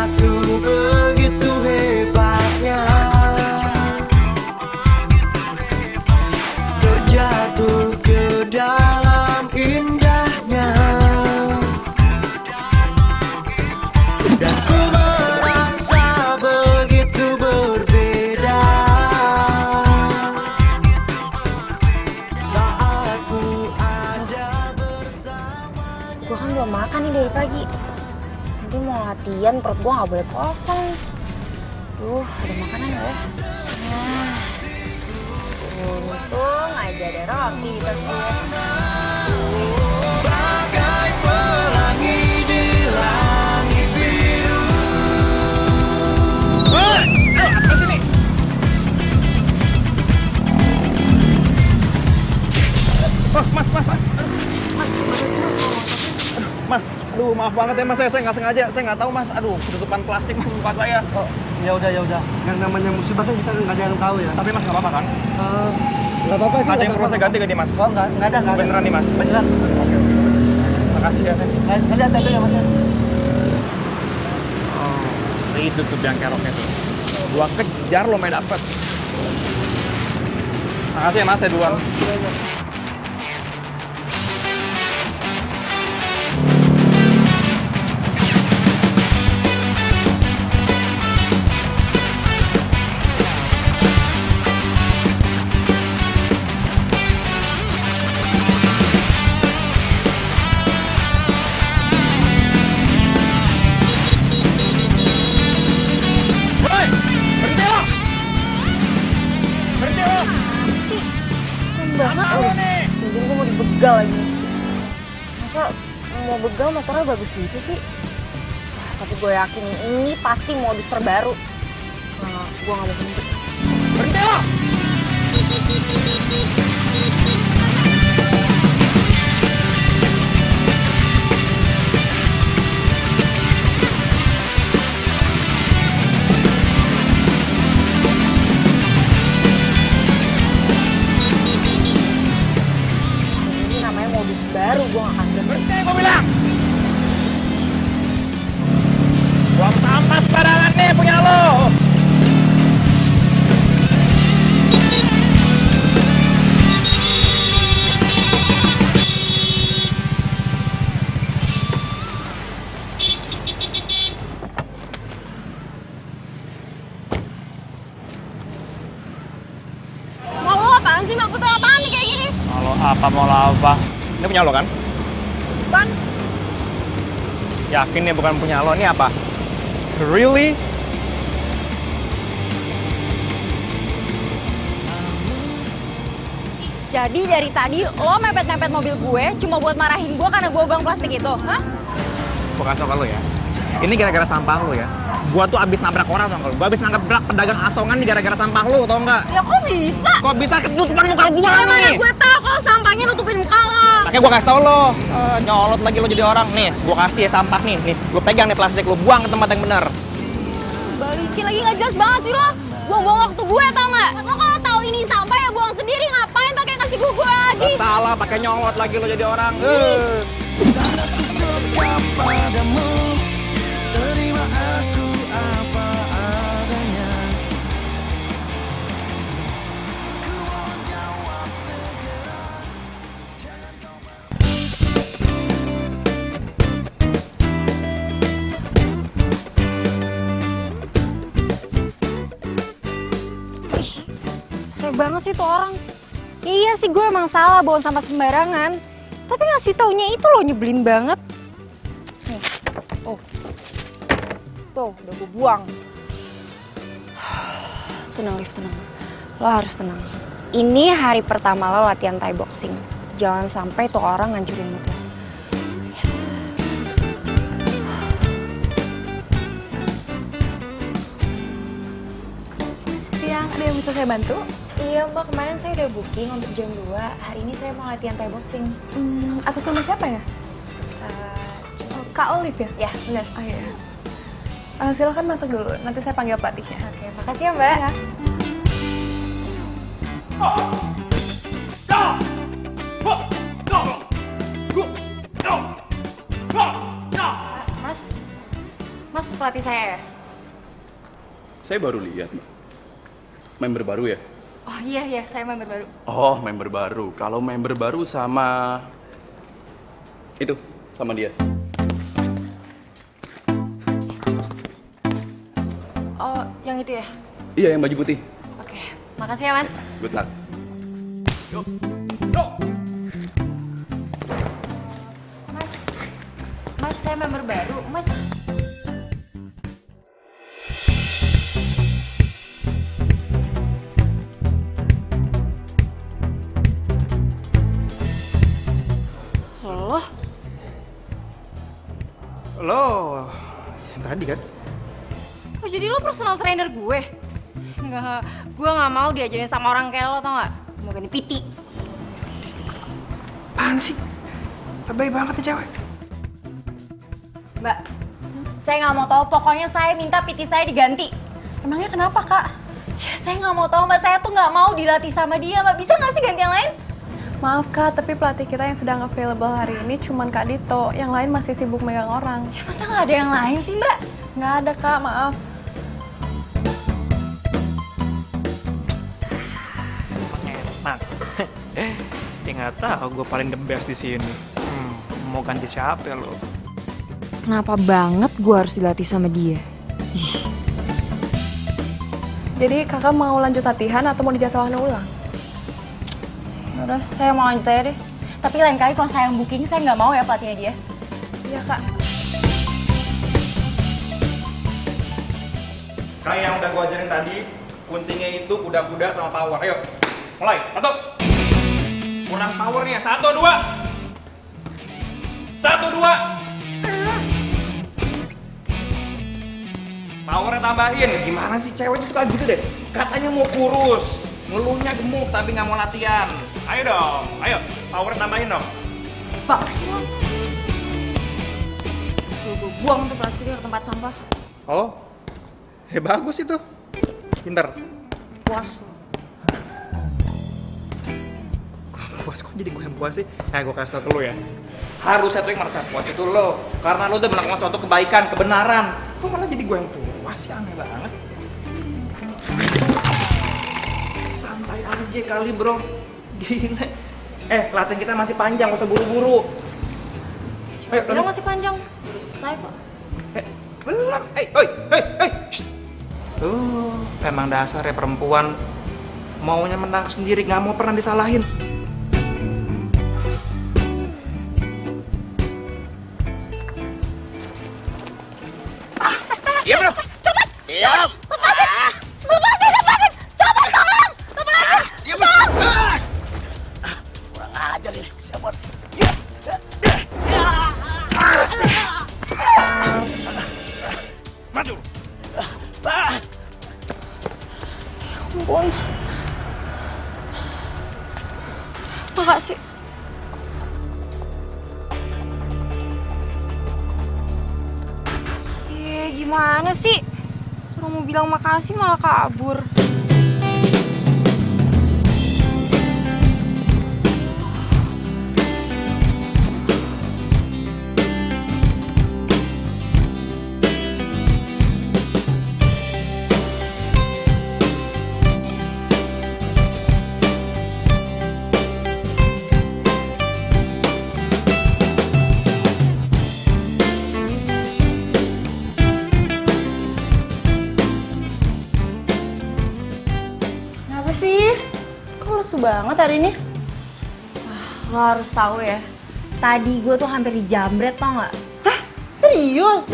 Terjatuh begitu hebatnya, terjatuh ke dalam indahnya, dan ku merasa begitu berbeda saat ku ada bersama. Gue kan belum makan nih dari pagi. Nanti mau latihan, perut gue gak boleh kosong. Duh, ada makanan gak ya? Nah, untung aja ada roti di tas gue. Bagai pelangi di langit biru. Ke sini. Oh, Mas. Mas, aduh maaf banget ya Mas, saya nggak sengaja, saya nggak tahu Mas, aduh ketutupan plastik Mas muka saya. Oh, ya udah. Yang namanya musibah kan kita nggak ada yang tahu ya. Tapi Mas nggak apa-apa kan? Nggak apa-apa sih. Ada yang perlu saya ganti gak nih Mas? Oh, nggak ada. Beneran nih Mas? Beneran. Oke. Makasih ya. Nggak ada tapi ya Mas ya. Oh, itu tuh yang keroknya tuh. Gua kejar lo main dapet. Makasih ya Mas, saya duluan. Apa sih? Serem banget loh. Mungkin gue mau dibegal lagi nih. Masa mau begal motornya bagus gitu sih? Wah, tapi gue yakin ini pasti modus terbaru. Nah, gue gak mau berhenti. Berhenti lo! Ini namanya modus baru, gue gak akan berhenti. Berhenti gua bilang! Buang sampah sembarangan nih punya lo! Mau lo apaan sih? Maksudnya apaan nih kayak gini? Mau apa? Ini punya lo kan? Kan? Yakin nih bukan punya lo, ini apa? Really? Jadi dari tadi lo mepet-mepet mobil gue cuma buat marahin gue karena gue buang plastik itu, hah? Gua kasih tau ke lo ya. Ini gara-gara sampah lo ya. Gua tuh abis nabrak orang tau gak lo? Gua abis nabrak pedagang asongan nih gara-gara sampah lo, tau gak? Ya kok bisa? Kok bisa ketutupan muka gua Ya mana nih? gue tahu kalau sampahnya nutupin muka lo. Makanya gua kasih tau lo. Nyolot lagi lo jadi orang. Nih, gua kasih ya sampah nih. Nih, lo pegang nih plastik, lo buang ke tempat yang bener. Balikin lagi nggak jelas banget sih lo. Buang-buang waktu gue tau nggak? Lo kalau tahu ini sampah ya buang sendiri, ngapain pakai kasih gue lagi? Gak salah, pakai nyolot lagi lo jadi orang. Tanahku setia padamu, terima aku apa adanya. Ku mau jawab segera, jangan kau Ih, saya banget sih tuh orang. Iya sih gue emang salah bawa sampah sembarangan. Tapi ngasih taunya itu loh nyebelin banget. Nih, tuh udah gue buang. Tenang Liv, tenang. Lo harus tenang. Ini hari pertama lo latihan Thai boxing. Jangan sampai tuh orang ngancurin mood lo. Yes. Siang, ada yang bisa saya bantu? Iya mbak, kemarin saya udah booking untuk jam 2. Hari ini saya mau latihan Thai boxing. Atas nama siapa ya? Kak Olive ya? Ya, benar. Oh iya. Silakan masuk dulu, nanti saya panggil pelatihnya. Oke, makasih ya mbak. Ya. Mas latih saya ya? Saya baru lihat, Mbak. Member baru ya? Oh iya, saya member baru. Oh, member baru. Kalau member baru sama... Itu, sama dia. Oh, yang itu ya? Iya, yang baju putih. Oke, makasih ya mas. Good luck. Mas, saya member baru. Mas, Lo yang tadi kan? oh jadi lo personal trainer gue? Enggak, gue nggak mau diajarin sama orang kayak lo, tau nggak? Mau ganti PT. Apaan sih? Lebay banget nih cewek. Mbak, saya nggak mau tahu. Pokoknya saya minta PT saya diganti. Emangnya kenapa, Kak? Ya, saya nggak mau tahu, Mbak. Saya tuh nggak mau dilatih sama dia, Mbak. Bisa nggak sih ganti yang lain? Maaf, Kak, tapi pelatih kita yang sedang available hari ini cuman Kak Dito. Yang lain masih sibuk megang orang. Ya, masa nggak ada yang lain sih, Mbak? Nggak ada, Kak, maaf. Enak. Ya nggak tahu, gue paling the best di sini. Mau ganti siapa lo? Kenapa banget gue harus dilatih sama dia? Jadi kakak mau lanjut latihan atau mau dijadwalkan ulang? Udah, saya mau lanjut aja deh. Tapi lain kali kalau saya yang booking, saya nggak mau ya pelatihnya dia. Iya, Kak. Kayak yang udah gue ajarin tadi, kuncinya itu kuda-kuda sama power. Ayo, mulai. 1. Kurang powernya. 1, 2. 1, 2. Powernya tambahin. Gimana sih cewek itu suka gitu deh? Katanya mau kurus, ngeluhnya gemuk tapi nggak mau latihan. Ayo dong, ayo. Powernya tambahin dong. Pak, sih lo. Gue buang tuh plastiknya ke tempat sampah. Oh, bagus itu. Pinter. Puas. Puas kok jadi gue yang puas sih? Nah, gue kasih tau ke lo ya. Harusnya tuh yang merasa puas itu lo. Karena lo udah melakukan suatu kebaikan, kebenaran. Kok malah jadi gue yang puas sih? Aneh banget. Santai aja kali bro. Gini. Latihan kita masih panjang, gak usah buru-buru. Ayo, Bilang masih panjang. Udah selesai kok. Belum. Shh. Emang dasar ya perempuan. Maunya menang sendiri, gak mau pernah disalahin. Iya bro. Cepet. Iya. Lepasin! Coba tolong! Lepasin! Iya bro. Kurang ajar nih. Siapa? Maju. Ampun. Makasih. Gimana sih? Orang mau bilang makasih malah kabur. Lesu banget hari ini. Lo harus tahu ya, tadi gue tuh hampir dijambret, tau nggak? Hah? Serius?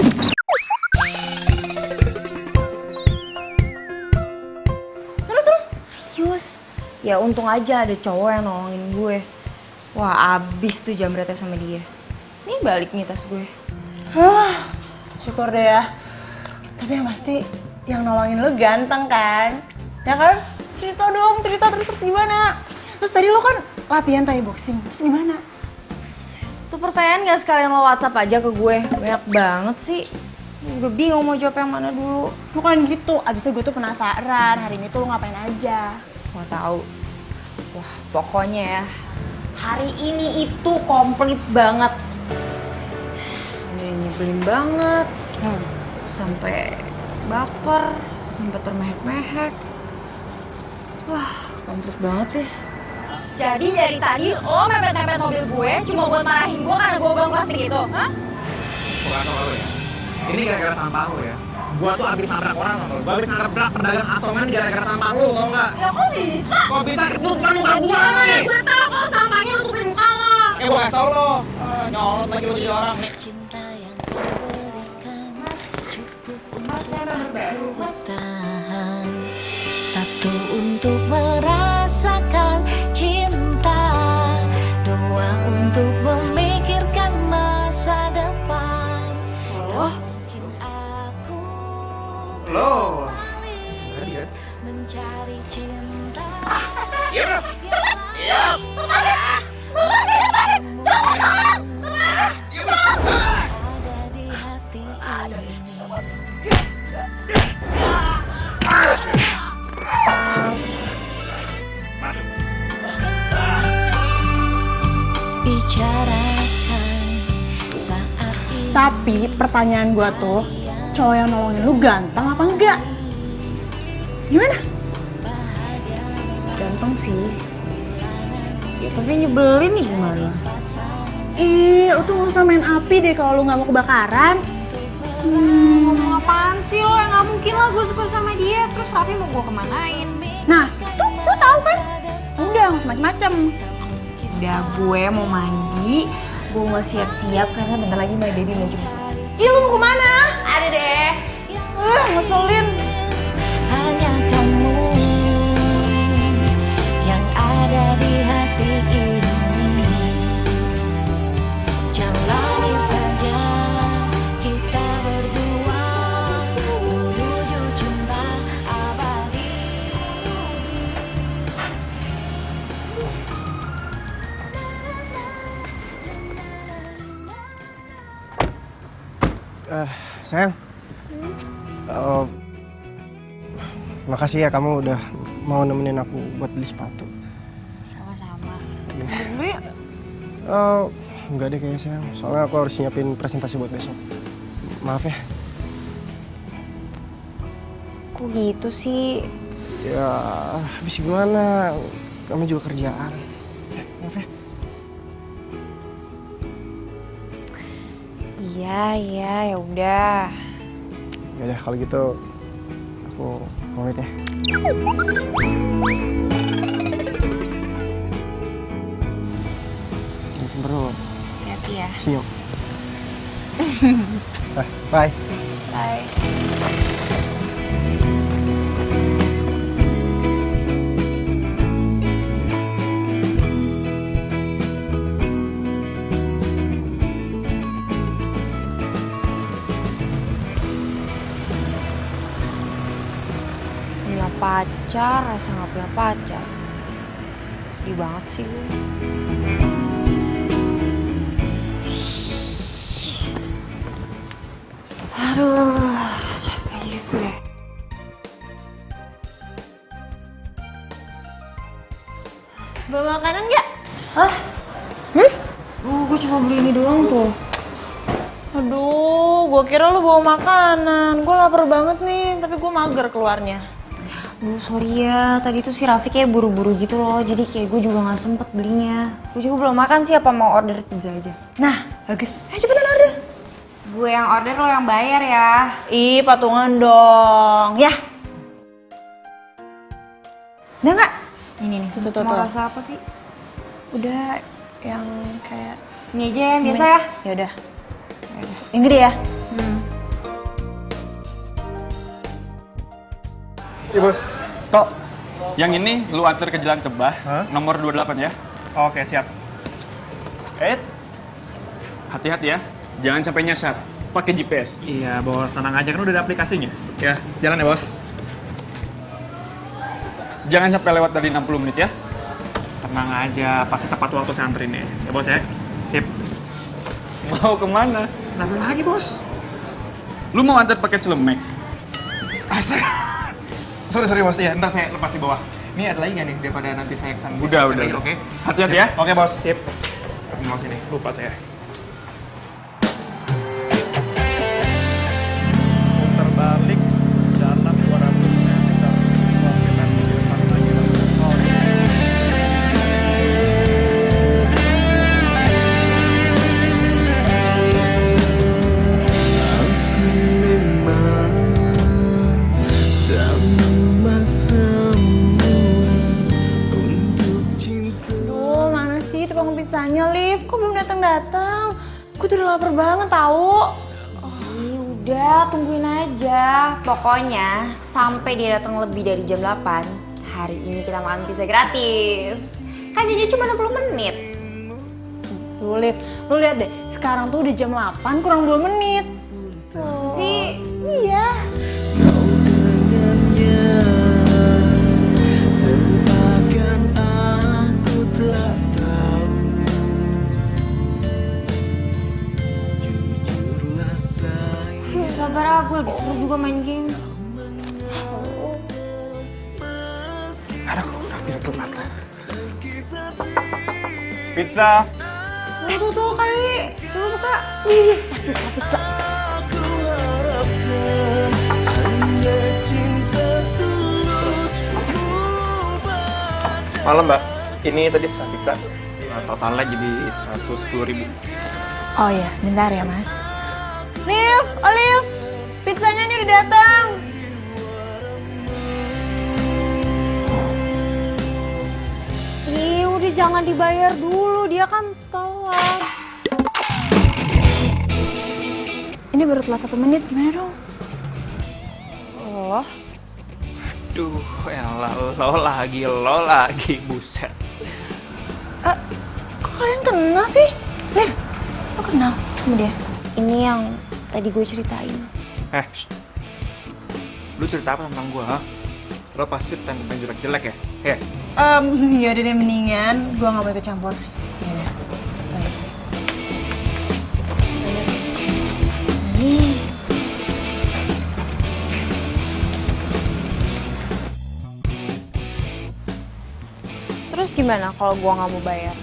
Terus? Serius? Ya untung aja ada cowok yang nolongin gue. Wah, abis tuh jambretnya sama dia. Nih balik nih tas gue. Syukur deh ya. Tapi yang pasti yang nolongin lo ganteng kan? Ya kan? Cerita dong, terus gimana? Terus tadi lo kan latihan Thai boxing, terus gimana? Tuh pertanyaan gak sekalian lo WhatsApp aja ke gue? Banyak banget sih. Gue bingung mau jawab yang mana dulu. Bukan gitu, abis itu gue tuh penasaran hari ini tuh lo ngapain aja. Mau tahu? Wah, pokoknya ya, hari ini itu komplit banget. Ini nyebelin banget. sampai baper, sampai termehek-mehek. Wah, komplit banget deh. Jadi dari tadi lo mepet-mepet mobil gue cuma buat marahin gue karena gue bang plastik itu, hah? Bukan sama lo ya. Ini gara-gara sampah lo ya. Gua tuh abis nabrak orang lo. Gua abis nabrak pedagang asongan gara-gara sampah lo, tau nggak? Ya kok bisa? Kok bisa ketutupan muka gua nih? Gue tau kok sampahnya nutupin muka lo. Gua kasih tau lo. Nyolot lagi lo jadi orang nih. Satu untuk merasakan cinta, dua untuk memikirkan masa depan. Oh. Lo. Tadi kan? Mencari cinta. Iya bro, cepet. Iya. Lepasin, coba tolong. Iya bro. Ada di hati ini. Bicarakan saat ini. Tapi pertanyaan gua tuh, cowok yang nolongin lu ganteng apa enggak? Gimana? Ganteng sih. Ya, tapi nyebelin nih gimana? Ih, lu tuh gak usah main api deh kalau lu gak mau kebakaran. Ngomong apaan sih lo? Yang gak mungkin lah gue suka sama dia. Terus Raffi mau gue kemanain? Nah, tuh lu tahu kan? Udah, gak usah macem-macem. Udah, gue mau mandi. Gue mau siap-siap karena bentar lagi my baby mau jemput. Ih, lu mau kemana? Ada deh. Ngeselin. Hanya kamu yang ada di hati ini. Jalani saja kita berdua menuju cinta abadi. Sayang. Makasih ya kamu udah mau nemenin aku buat beli sepatu. Sama-sama. Dulu ya? Enggak deh kayaknya sayang. Soalnya aku harus nyiapin presentasi buat besok. Maaf ya. Kok gitu sih? Ya, habis gimana? Kamu juga kerjaan. Maaf ya. Iya, ya udah. Ya udah kalau gitu aku pamit ya. Cemberut. Hati-hati ya. Senyum. Bye. Bye. Punya pacar, rasa gak punya pacar. Sedih banget sih gue. Aduh, capek juga. Bawa makanan nggak? Hah? Oh, gue cuma beli ini doang tuh. Aduh, gua kira lu bawa makanan. Gua lapar banget nih, tapi gua mager keluarnya. Duh, sorry ya. Tadi tuh si Raffi kayak buru-buru gitu loh. Jadi kayak gue juga gak sempet belinya. Gue juga belum makan sih, apa mau order pizza aja. Nah, bagus. Ayo cepetan order. Gue yang order, lo yang bayar ya. Ih, patungan dong. Ya. Udah nggak? Ini nih, Tuh. mau rasa apa sih? Udah yang kayak Ini aja yang biasa ya. Ya udah. Yang gede ya? Iya bos. Tok, yang ini lu antar ke Jalan Tebah, Hah? nomor 28 ya. Oke, siap. Hati-hati ya, jangan sampai nyasar. Pakai GPS. Iya, bos. Tenang aja, kan udah ada aplikasinya. Ya, jalan ya, bos. Jangan sampai lewat dari 60 menit ya. Tenang aja, pasti tepat waktu saya anterin ya. Ya, bos ya. Sip. Mau kemana? Kenapa lagi, bos? Lu mau antar pakai celemek? Astaga. Sorry bos, ya ntar saya lepas di bawah. Ini ada lagi nggak nih daripada nanti saya kesana? Udah. Oke. Hati-hati Sip. ya. Oke bos, sip. Mau sini, lupa saya. pizzanya, Liv? Kok belum datang-datang? Gue tuh udah lapar banget tahu. Udah, tungguin aja. Pokoknya sampai dia datang lebih dari jam 8, hari ini kita makan pizza gratis. Kan jadi cuma 60 menit. Liv, lu lihat deh, sekarang tuh udah jam 8 kurang 2 menit. Masa sih? Iya. Sabar ah, gue lagi seru juga main game. Aduh, hampir telat. Pizza. Tuh kali. Coba buka. Iya, pasti ada pizza. Malam mbak, ini tadi pesan pizza. Totalnya jadi 110.000. Oh iya, bentar ya mas. Liv, Olive, pizzanya ini udah datang. Ih, udah jangan dibayar dulu, dia kan telat. Ini baru telat 1 menit, gimana dong? Oh, Duh, elah, lo lagi, buset. Kok kalian kenal sih? Liv, lo kenal sama dia? ini yang tadi gue ceritain. Shh. Lu cerita apa tentang gua, ha? Lo pasti cerita tentang jelek-jelek ya? Yaudah deh, mendingan gue gak mau ikut campur. Yaudah, balik. Terus gimana kalau gue nggak mau bayar?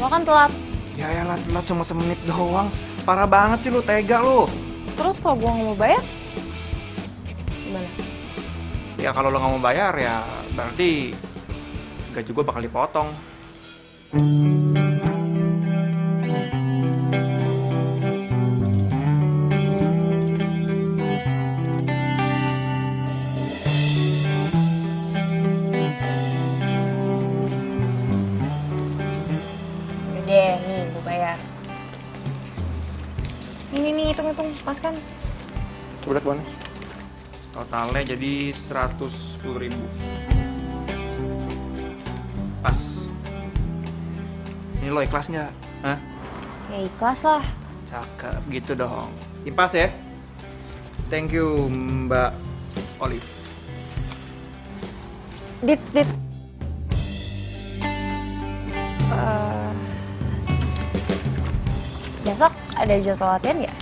Lo kan telat. Ya telat cuma semenit doang. Parah banget sih lu, tega lu. Terus kalau gue nggak mau bayar, gimana? Ya kalau lo nggak mau bayar ya berarti gaji gua bakal dipotong. Deh, nih gue bayar. Ini nih, hitung-hitung, pas kan? Coba lihat mana? Totalnya jadi 110.000. Pas. Ini lo ikhlas nggak? Hah? Ya ikhlas lah. Cakep gitu dong. Impas ya. Thank you Mbak Olive. Dit. Besok ada jadwal latihan nggak?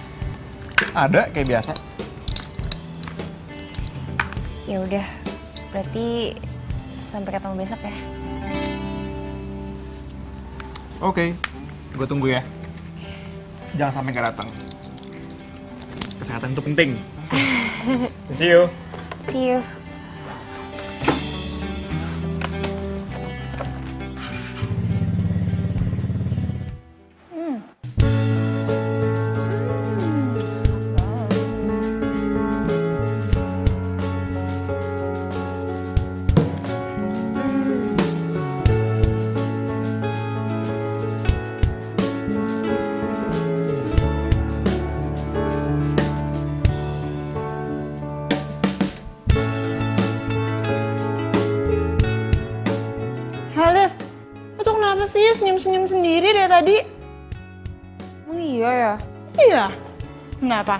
Ada kayak biasa. Ya udah, berarti sampai ketemu besok ya. Oke, gue tunggu ya. Jangan sampai nggak datang. Kesehatan itu penting. See you. See you. Liv, lo tuh kenapa sih senyum-senyum sendiri dari tadi? Oh iya ya? Iya. Kenapa?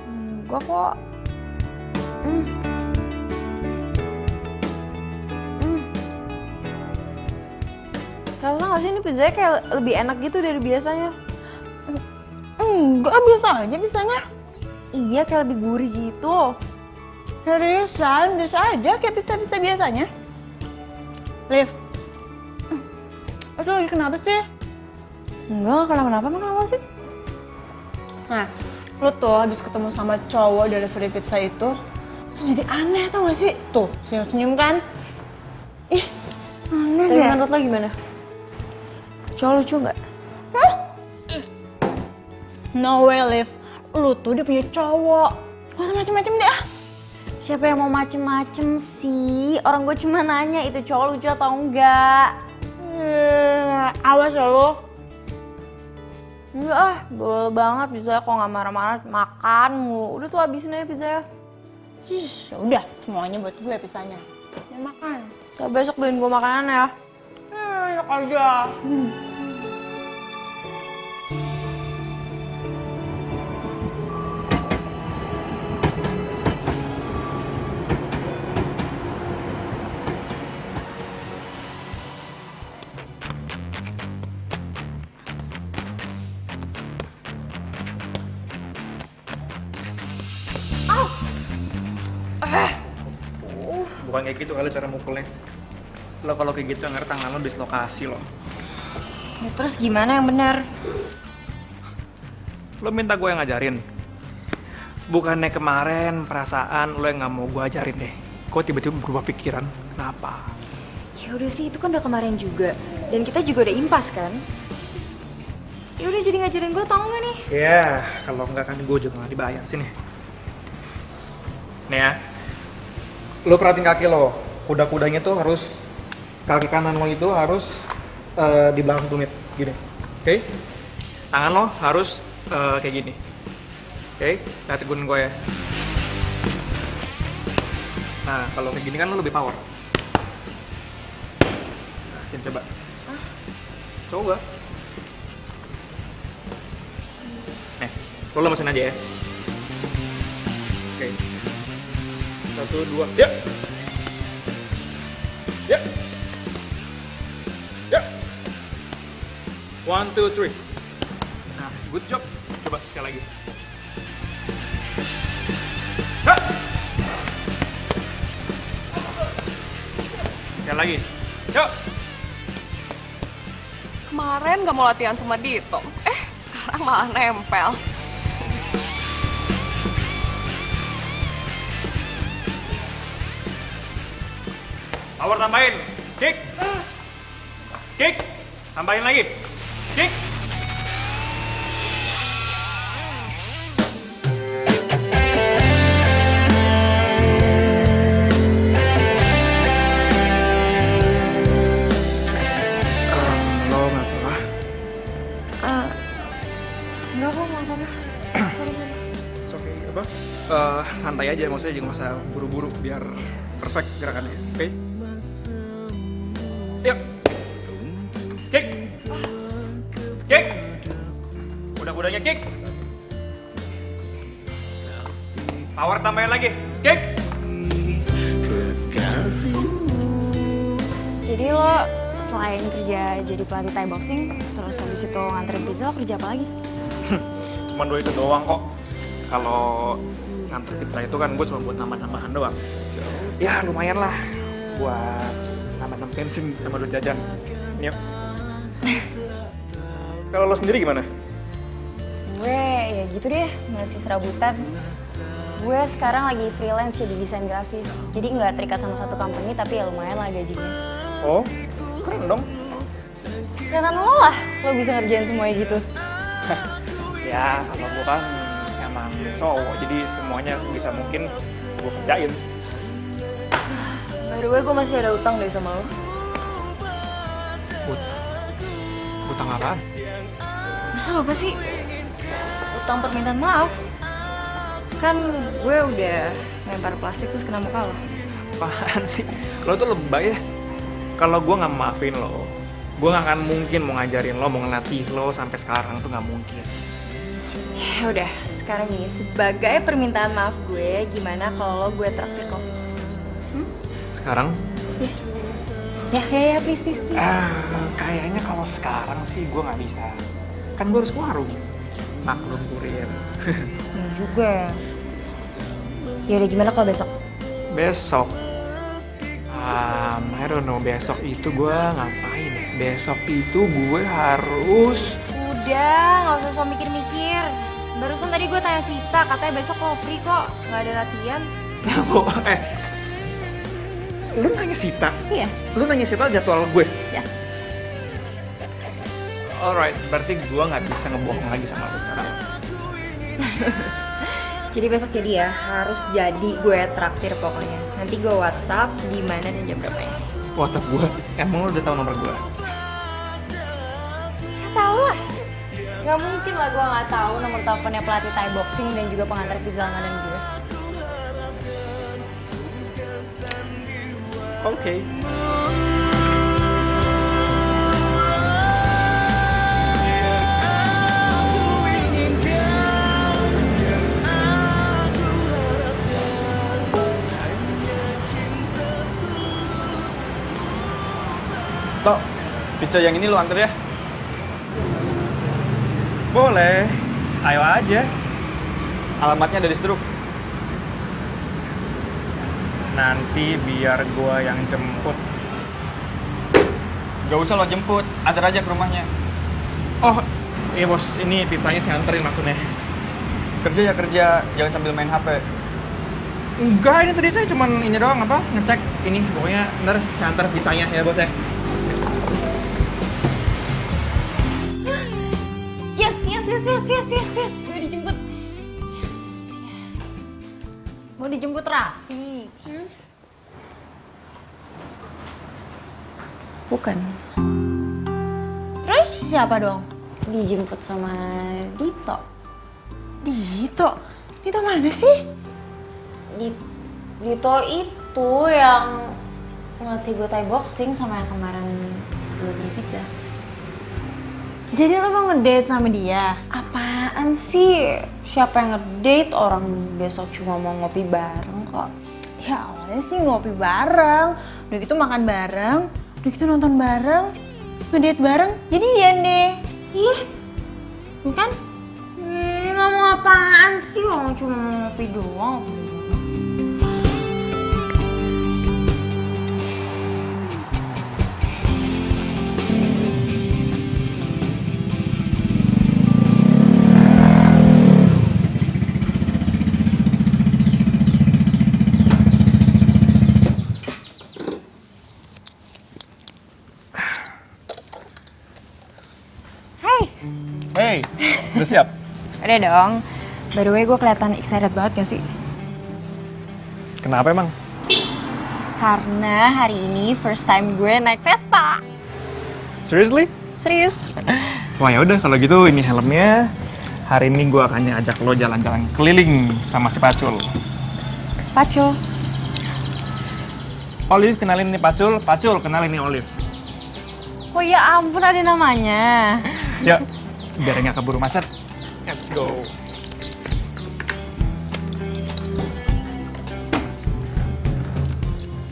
Enggak kok. Kalau nggak sih ini pizzanya kayak lebih enak gitu dari biasanya. Enggak, biasa aja pizzanya. Iya, kayak lebih gurih gitu. Seriusan, biasa aja kayak pizza-pizza biasanya. Liv, lo lagi kenapa sih? Enggak kenapa-napa, emang kenapa sih? Nah, lo tuh habis ketemu sama cowok delivery pizza itu tuh jadi aneh tau gak sih? Tuh, senyum-senyum kan? Ih, aneh Tapi deh. menurut lo gimana? Cowok lucu nggak? No way, Liv. Lu tuh udah punya cowok. Gak usah macem-macem deh ah. Siapa yang mau macem-macem sih? Orang gue cuma nanya itu cowok lucu atau enggak. Awas ya lo. Enggak boleh banget bisa kok nggak marah-marah makan mulu. Udah tuh habisin aja pizza ya. Udah semuanya buat gue pizzanya. Ya makan. Coba besok beliin gue makanan ya. Enak aja. Bukan kayak gitu kali cara mukulnya. Lo kalau kayak gitu ngerti tangan lo dislokasi lo. Ya, terus gimana yang benar? Lo minta gue yang ngajarin. Bukannya kemarin perasaan lo yang nggak mau gue ajarin deh. Kok tiba-tiba berubah pikiran? Kenapa? Ya udah sih, itu kan udah kemarin juga. Dan kita juga udah impas kan? Ya udah, jadi ngajarin gue, tau nggak nih? Ya, kalau enggak kan gue juga nggak dibayar sini. Nih ya, lo perhatiin kaki lo. Kuda-kudanya tuh harus, kaki kanan lo itu harus di belakang tumit, gini. Oke? Tangan lo harus kayak gini. Oke? Lihat gue ya. Nah, kalau kayak gini kan lo lebih power. Nah, ini coba. Coba. Nih, lo lemesin aja ya. Oke. 1, 2, ya. Ya. Ya. 1, 2, 3. Nah, good job. Coba sekali lagi. Ha. Sekali lagi. Yuk. Kemarin gak mau latihan sama Dito. Sekarang malah nempel. Power tambahin. Kick. Kick. Tambahin lagi. Kick. Lo nggak apa-apa? Enggak kok, nggak apa-apa. Sorry. Oke, apa? Santai aja, maksudnya jangan usah buru-buru biar perfect gerakannya. Oke? Yuk. Kick. Kick. Kuda-kudanya kick. Power tambahin lagi. Kick. Jadi lo selain kerja jadi pelatih Thai boxing, terus habis itu nganterin pizza, lo kerja apa lagi? Cuman 2 itu doang kok. Kalau nganter pizza itu kan gue cuma buat nambah-nambahan doang. Ya lumayan lah buat nambah-nambah bensin sama duit jajan. Yuk. Kalau lo sendiri gimana? Gue ya gitu deh, masih serabutan. Gue sekarang lagi freelance jadi desain grafis. Jadi nggak terikat sama satu company, tapi ya lumayan lah gajinya. Oh, keren dong. Karena lo lah, lo bisa ngerjain semuanya gitu. Ya, kalau gue kan emang cowok, jadi semuanya sebisa mungkin gue kerjain. By the way, gue masih ada utang deh sama lo. Utang apaan? Masa lupa sih? Utang permintaan maaf. Kan gue udah lempar plastik terus kena muka lo. Apaan sih? Lo tuh lebay ya. Kalau gue nggak maafin lo, gue nggak akan mungkin mau ngajarin lo, mau ngelatih lo sampai sekarang tuh nggak mungkin. Ya udah, sekarang gini, sebagai permintaan maaf gue, gimana kalau lo gue traktir kopi? Sekarang? Ya, please. Kayaknya kalau sekarang sih gue nggak bisa. Kan gue harus ke warung. Maklum kurir. Ya juga. Ya udah, gimana kalau besok? Besok? I don't know, besok itu gue ngapain ya? Besok itu gue harus... Udah, nggak usah so mikir-mikir. Barusan tadi gue tanya Sita, katanya besok lo free kok, nggak ada latihan. Lu nanya Sita? Iya. Lu nanya Sita jadwal gue? Yes. Alright, berarti gue nggak bisa ngebohong lagi sama lu sekarang. Jadi besok jadi ya, harus jadi gue traktir pokoknya. Nanti gue WhatsApp di mana dan jam berapa ya. WhatsApp gue? Emang lu udah tahu nomor gue? Tahu lah. Gak mungkin lah gue gak tahu nomor teleponnya pelatih Thai boxing dan juga pengantar pizza langganan gue. Oke. Tok, pizza yang ini lu anter ya? Boleh, ayo aja. Alamatnya ada di struk. Nanti biar gua yang jemput. Gak usah lo jemput, antar aja ke rumahnya. Oh, iya bos, ini pizzanya saya anterin maksudnya. Kerja ya kerja, jangan sambil main HP. Enggak, ini tadi saya cuman ini doang apa, ngecek ini. Pokoknya ntar saya antar pizzanya ya bos ya. Yes. Gue dijemput. Yes. Mau dijemput Raffi. Bukan. Terus siapa dong? Dijemput sama Dito. Dito? Dito mana sih? Dito itu yang ngelatih gue Thai boxing sama yang kemarin gue beli pizza. Jadi lo mau ngedate sama dia? Apaan sih? Siapa yang ngedate? Orang besok cuma mau ngopi bareng kok. Ya awalnya sih ngopi bareng, udah gitu makan bareng, udah gitu nonton bareng, ngedate bareng, jadian deh. Ih, bukan? Nggak mau apaan sih? Orang cuma mau ngopi doang. Hey, udah siap? Udah dong. By the way, gue kelihatan excited banget gak sih? Kenapa emang? Karena hari ini first time gue naik Vespa. Seriously? Serius? Wah ya udah kalau gitu ini helmnya. Hari ini gua akan ajak lo jalan-jalan keliling sama si Pacul. Pacul? Olive kenalin nih Pacul, Pacul kenalin nih Olive. Oh ya ampun ada namanya. Ya, biar nggak keburu macet. Let's go.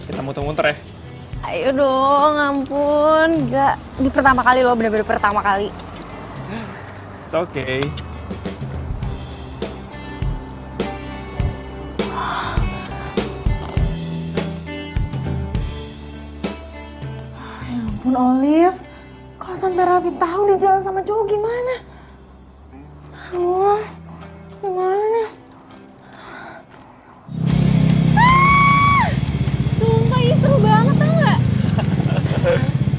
Kita muter-muter ya. Ayo dong, ampun. Gak, ini pertama kali lo, bener-bener pertama kali. It's okay. Ya ampun Olive, kalau sampai Raffi tahu dia jalan sama cowok gimana? Aduh, gimana? Sumpah ini seru banget tau gak?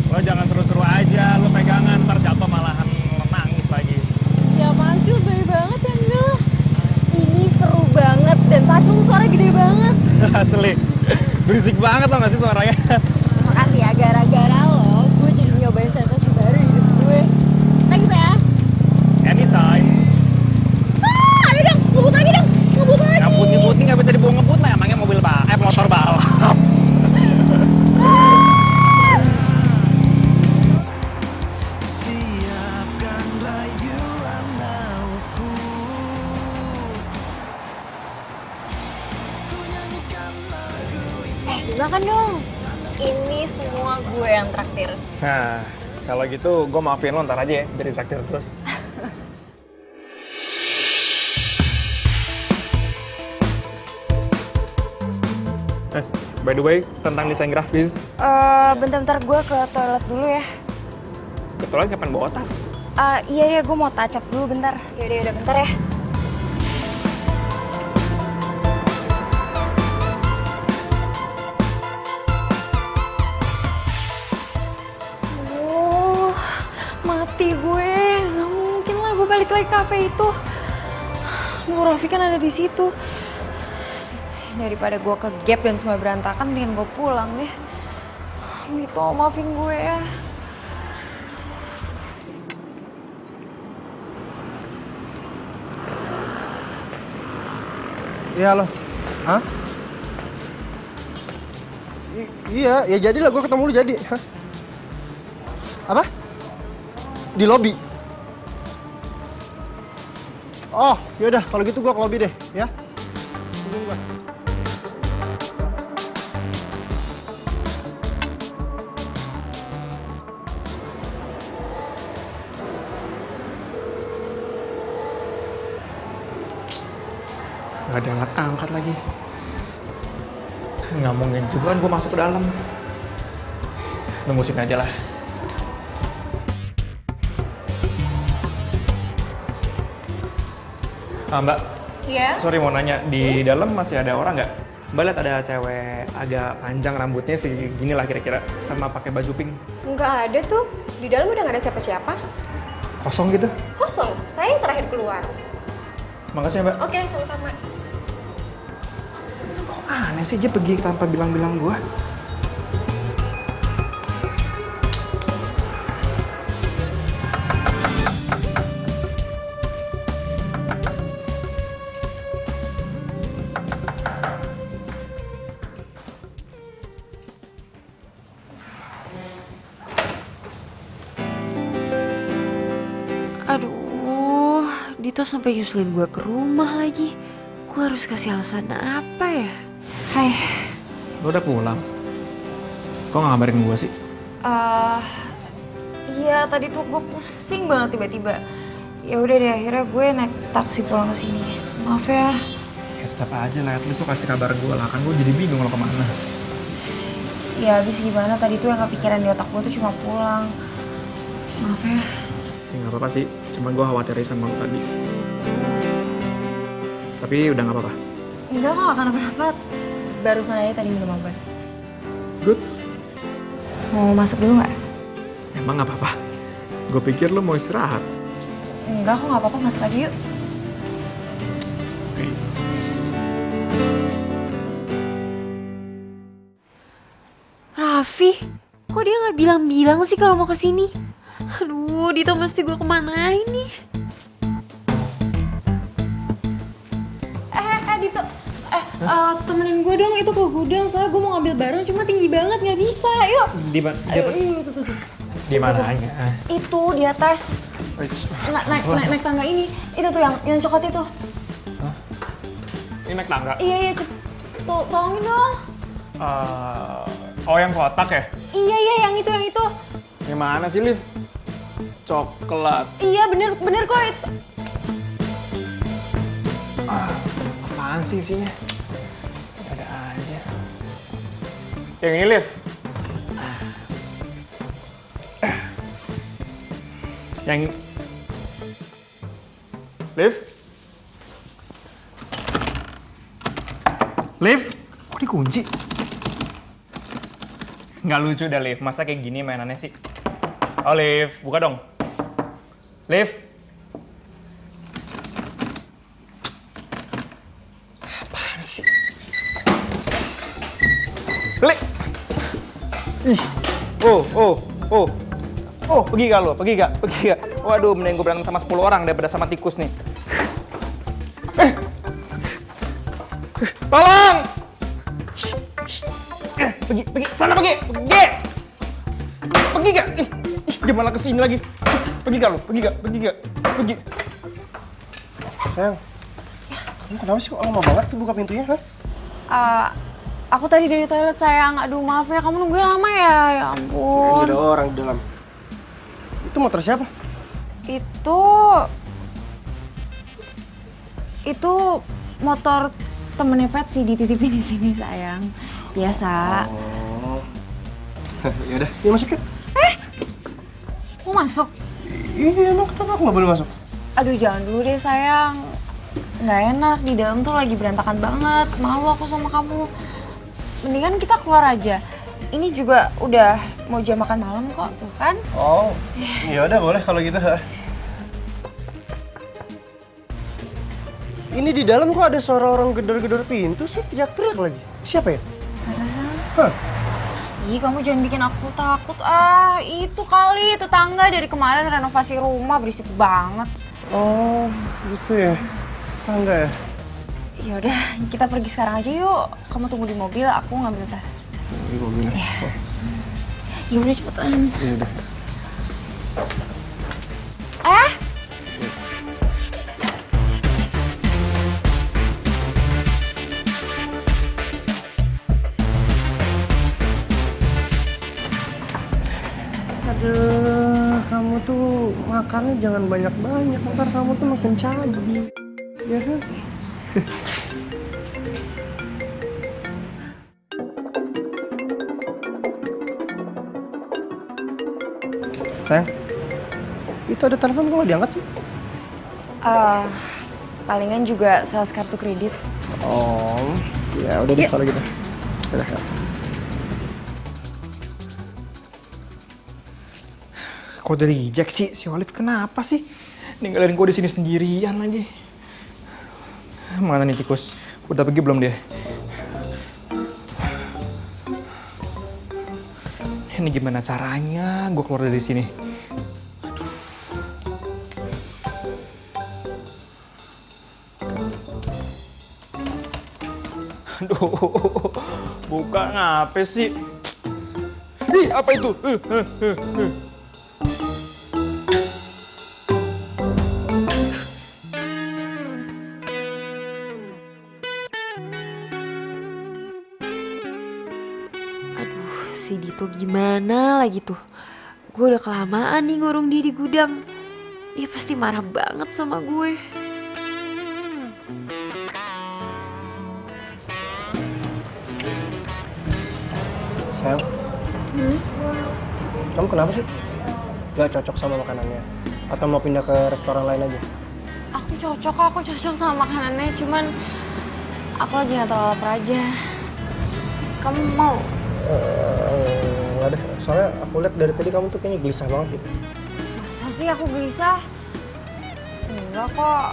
Lo jangan seru-seru aja, lo pegangan ntar jatuh malahan lo nangis lagi. Ya apaan sih, lebay banget ya enggak lah. Ini seru banget dan Pacul suaranya gede banget. Asli, berisik banget lo gak sih suaranya? Makasih ya, gara-gara lo, gue jadi nyobain sensasi baru di hidup gue. Thanks ya. Anytime. Ayo dong, ngebut lagi dong, ngebut lagi. Ngebut ini gak bisa dibawa ngebut lah, emangnya mobil motor balap. Makan dong. Ini semua gue yang traktir. Nah, kalau gitu gue maafin lo ntar aja ya, biar ditraktir terus. By the way, tentang desain grafis. Bentar-bentar gue ke toilet dulu ya. Ke toilet kapan bawa tas? Iya, gue mau touch up dulu bentar. Yaudah, bentar ya. Mati gue, nggak mungkin lah gue balik lagi kafe itu. Raffi kan ada di situ. Daripada gue ke gap dan semua berantakan, mendingan gue pulang deh. Gitu, maafin gue ya. Iya lo. Hah? Iya, ya jadilah gue ketemu lu jadi. Hah? Apa? Di lobi. Oh, yaudah kalau gitu gue ke lobi deh, ya. Tunggu gue. Gak ada angkat lagi. Nggak mungkin juga kan gue masuk ke dalam. Tunggu sini aja lah. Mbak, Iya? sorry mau nanya, di dalam masih ada orang nggak? Mbak lihat ada cewek agak panjang rambutnya segini lah kira-kira, sama pakai baju pink. Nggak ada tuh. Di dalam udah nggak ada siapa-siapa. Kosong gitu? Kosong. Saya yang terakhir keluar. Makasih ya Mbak. Oke, sama-sama. Kok aneh sih dia pergi tanpa bilang-bilang gue? Aduh, Dito sampai nyusulin gue ke rumah lagi. Gue harus kasih alasan apa ya? Hai. Lo udah pulang? Kok nggak ngabarin gue sih? Iya, tadi tuh gue pusing banget tiba-tiba. Ya udah deh, akhirnya gue naik taksi pulang ke sini. Maaf ya. Ya tetap aja lah, at least lo kasih kabar gue lah. Kan gue jadi bingung lo kemana. Ya habis gimana, tadi tuh yang kepikiran di otak gue tuh cuma pulang. Maaf ya. Ya nggak apa-apa sih, cuma gue khawatir sama lo tadi. Tapi udah nggak apa-apa. Enggak kok, gak kenapa-napa. Barusan aja tadi minum obat. Good. Mau masuk dulu nggak? Emang nggak apa-apa? Gue pikir lo mau istirahat. Enggak kok, nggak apa-apa, masuk aja yuk. Oke. Raffi, kok dia nggak bilang-bilang sih kalau mau kesini? Aduh, Dito mesti gue kemana ini? Dito, temenin gue dong itu ke gudang, soalnya gue mau ngambil barang cuma tinggi banget, nggak bisa, yuk. Di mana? Di mananya? Itu di atas. Naik tangga ini. Itu tuh yang coklat itu. Hah? Ini naik tangga? Iya, tolongin dong. Oh yang kotak ya? Iya, yang itu. Gimana sih, Liv? Coklat. Iya, bener kok itu. Apaan sih isinya? Ada aja. Yang ini, Liv. Yang... Liv? Liv? Kok dikunci? Nggak lucu dah, Liv. Masa kayak gini mainannya sih? Oh, Liv. Buka dong. Liv? Apaan sih? Liv! Ih. Oh, pergi gak lo? Pergi gak? Waduh, mending gue berantem sama 10 orang daripada sama tikus nih. Tolong! Pergi, sana pergi! Pergi gak? Dia malah kesini lagi. Pergi gak lo? Pergi. Sayang, kamu kenapa sih kok lama banget sih buka pintunya, ha? Aku tadi dari toilet, sayang. Aduh, maaf ya, kamu nungguin lama ya? Ya ampun. Ada orang di dalam. Itu motor siapa? Itu motor temennya Pet sih, dititipin di sini, sayang. Biasa. Oh. Yaudah, yuk masuk yuk. Mau masuk? Iya, emang kenapa aku nggak boleh masuk? Aduh, jangan dulu deh, sayang. Nggak enak, di dalam tuh lagi berantakan banget. Malu aku sama kamu. Mendingan kita keluar aja. Ini juga udah mau jam makan malam kok, tuh kan? Oh, ya udah boleh kalau gitu. Ini di dalam kok ada suara orang gedor-gedor pintu sih, teriak-teriak lagi. Siapa ya? Masa sih? Hah? Ih, kamu jangan bikin aku takut. Itu kali tetangga dari kemarin renovasi rumah, berisik banget. Oh, gitu ya. Tangga ya? Ya udah, kita pergi sekarang aja yuk. Kamu tunggu di mobil, aku ngambil tas. Di mobil. Ya udah cepetan. Ya udah. Aduh, kamu tuh makannya jangan banyak-banyak, ntar kamu tuh makin cabi. Ya kan? Sayang, itu ada telepon kok nggak diangkat sih? Palingan juga sales kartu kredit. Oh, ya udah deh kalau gitu. Udah. Kok udah reject sih? Si Olive kenapa sih? Ninggalin gue di sini sendirian lagi. Mana nih tikus? Udah pergi belum dia? Ini gimana caranya gue keluar dari sini? Aduh, buka ngapa sih? Ih, apa itu? Si Dito gimana lagi tuh? Gue udah kelamaan nih ngurung diri di gudang. Dia pasti marah banget sama gue. Sayang, kamu kenapa sih? Gak cocok sama makanannya? Atau mau pindah ke restoran lain aja? Aku cocok sama makanannya, cuman aku lagi gak terlalu lapar aja. Kamu mau? Nggak deh, soalnya aku lihat dari tadi kamu tuh kayaknya gelisah banget gitu. Masa sih aku gelisah? Enggak kok.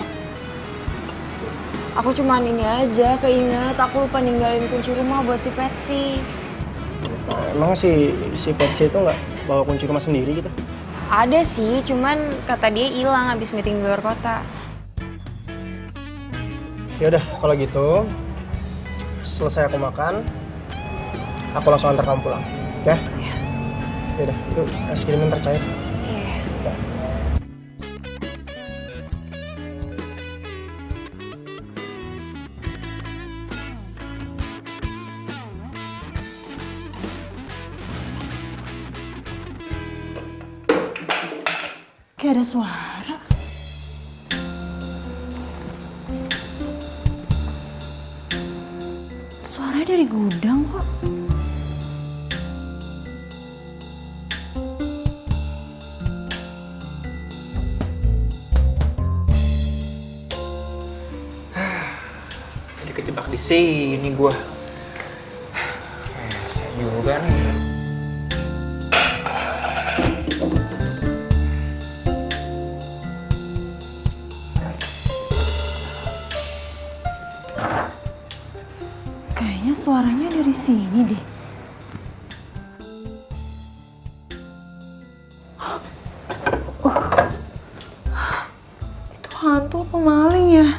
Aku cuman ini aja, keinget aku lupa ninggalin kunci rumah buat si Patsy. Emang si Patsy itu nggak bawa kunci rumah sendiri gitu? Ada sih, cuman kata dia hilang habis meeting di luar kota. Ya udah, kalau gitu selesai aku makan, aku langsung antar kamu pulang, oke? Ya udah, yuk es krimnya ntar cair. Iya. Kayak ada suara. Suaranya dari gudang kok. Kejebak di sini gua. Saya juga nih. Kayaknya suaranya dari sini deh. Itu hantu apa maling ya?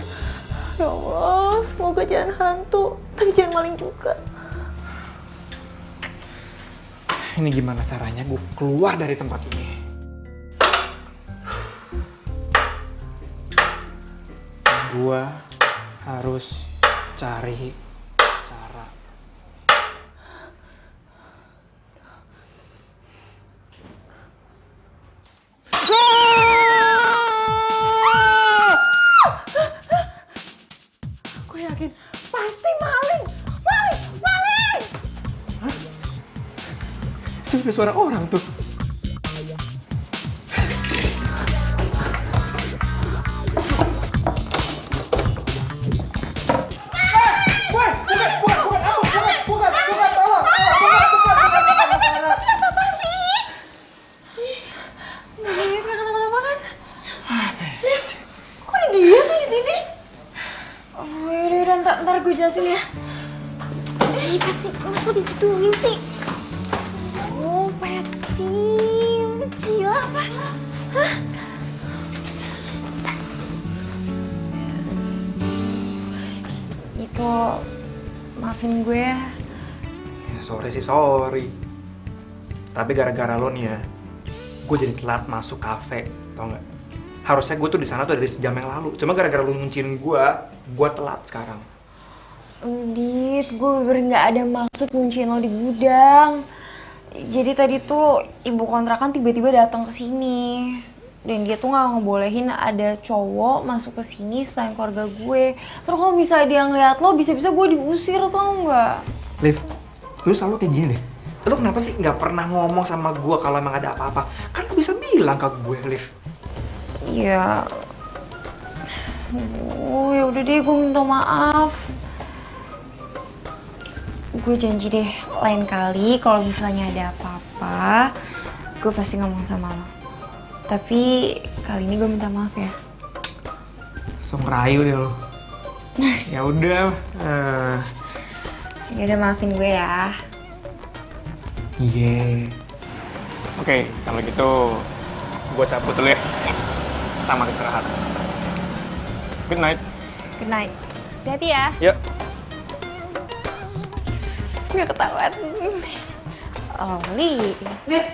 Ya Allah, semoga jangan hantu, tapi jangan maling juga. Ini gimana caranya gue keluar dari tempat ini? Gue harus cari cara. Gue yakin pasti maling, maling. Itu ada suara orang tuh. Ntar gue jelasin ya. Patsy, masa digituin sih? Oh, Patsy, gila apa? Hah? sorry sih sorry. Tapi gara-gara lo nih ya, gue jadi telat masuk kafe, tau nggak? Harusnya gue tuh di sana tuh dari sejam yang lalu. Cuma gara-gara lo ngunciin gue telat sekarang. Dit, gue bener nggak ada maksud ngunciin lo di gudang. Jadi tadi tuh ibu kontrakan tiba-tiba datang ke sini. Dan dia tuh nggak ngebolehin ada cowok masuk ke sini selain keluarga gue. Terus kalau misalnya dia ngeliat lo, bisa-bisa gue diusir, tau nggak? Liv, lu selalu kayak gini deh. Lu kenapa sih nggak pernah ngomong sama gue kalau emang ada apa-apa? Kan lu bisa bilang ke gue, Liv. Iya. Oh ya udah deh, gue minta maaf. Gue janji deh, lain kali kalau misalnya ada apa-apa, gue pasti ngomong sama lo. Tapi kali ini gue minta maaf ya. Songkrayu deh lo. Ya udah. Ya udah, maafin gue ya. Iya. Oke, kalau gitu gue cabut dulu ya. Selamat istirahat. Good night. Good night. Hati-hati ya. Yuk. Gak ketahuan. Oli. Beb,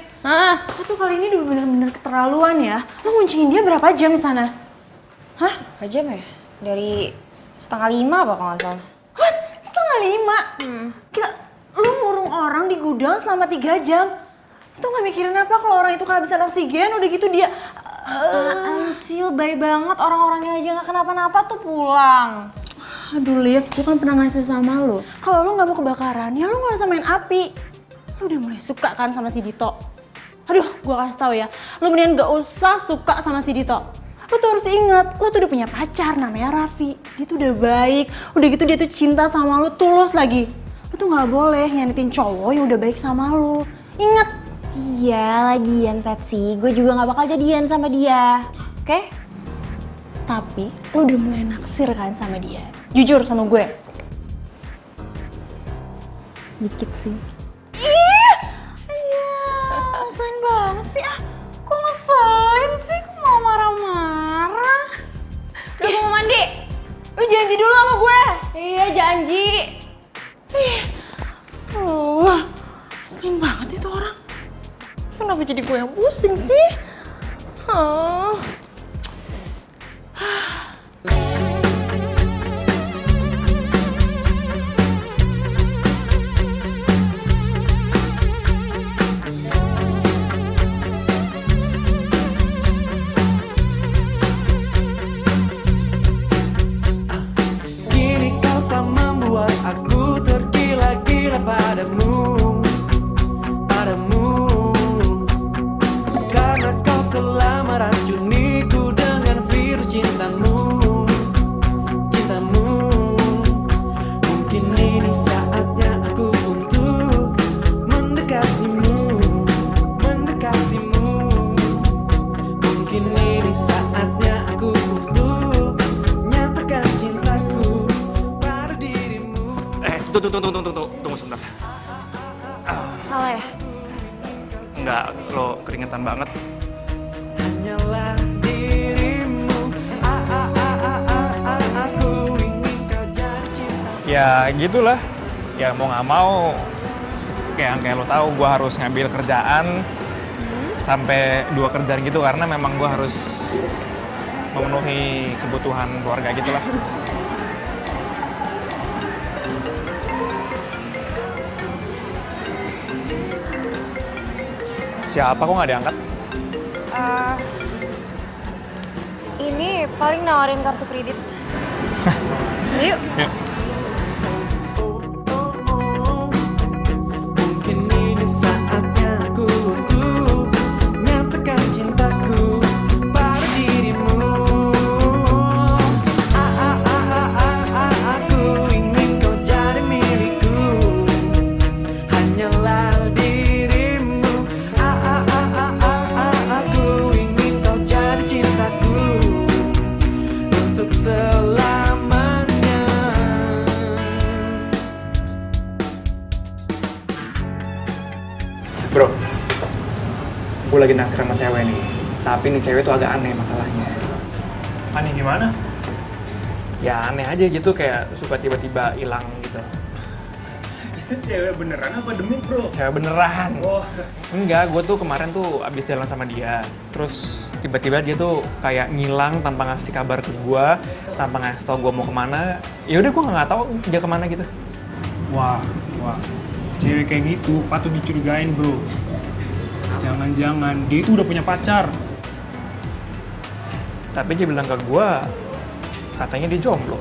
lo tuh kali ini udah bener-bener keterlaluan ya. Lo ngunciin dia berapa jam di sana? Hah? Berapa jam ya? Dari 4:30 apa kalau nggak salah. What? 4:30? Gila, lo ngurung orang di gudang selama 3 jam. Lo tuh gak mikirin apa kalau orang itu kehabisan oksigen, udah gitu dia... Apaan sih, baik banget, orang-orangnya aja gak kenapa-napa tuh pulang. Aduh Liv, gue kan pernah ngasih sama lo. Kalau lo gak mau kebakaran, ya lo gak usah main api. Lo udah mulai suka kan sama si Dito? Aduh, gue kasih tau ya, lo mendingan gak usah suka sama si Dito. Lo tuh harus ingat, lo tuh udah punya pacar namanya Raffi. Dia tuh udah baik, udah gitu dia tuh cinta sama lo, tulus lagi. Lo tuh gak boleh nyanitin cowok yang udah baik sama lo. Ingat. Iya, lagian Patsy, gue juga gak bakal jadian sama dia. Oke? Tapi lo udah mulai naksir kan sama dia. Jujur sama gue. Dikit sih. Iya, ngeselin banget sih. Kok ngeselin sih? Kok mau marah-marah? Udah gue mau mandi. Lu janji dulu sama gue. Iya, janji. Ngeselin banget itu orang. Kenapa jadi gue yang pusing sih? Kini kau tak membuat aku tergila-gila padamu, karena kau telah meracuniku dengan virus cintamu. Mungkin ini saatnya aku untuk mendekatimu. Mungkin ini saatnya aku untuk nyatakan cintaku pada dirimu. Tunggu sebentar. Salah ya? Enggak, lo keringetan banget. Hanyalah dirimu, aku ingin kau jadi cinta. Ya gitulah. Ya mau nggak mau, kayak lo tahu, gue harus ngambil kerjaan sampai 2 kerjaan gitu karena memang gue harus memenuhi kebutuhan keluarga gitulah. Siapa kok nggak diangkat? Ini paling nawarin kartu kredit. Yuk. Mungkin ini saatnya aku untuk nyatakan cintaku pada dirimu. Aku ingin kau jadi milikku. Hanyalah dirimu. Aku ingin kau jadi cintaku untuk selamanya. Bro, gue lagi naksir sama cewek nih. Tapi nih cewek tuh agak aneh masalahnya. Aneh gimana? Ya aneh aja gitu, kayak suka tiba-tiba hilang gitu. Itu cewek beneran apa demi bro? Cewek beneran. Oh. Enggak, gue tuh kemarin tuh abis jalan sama dia. Terus tiba-tiba dia tuh kayak ngilang tanpa ngasih kabar ke gue, tanpa ngasih tau gue mau kemana. Ya udah gue nggak tahu dia kemana gitu. Wah. Cewek kayak gitu patut dicurigain bro. Jangan-jangan dia itu udah punya pacar. Tapi dia bilang ke gue, katanya dia jomblo.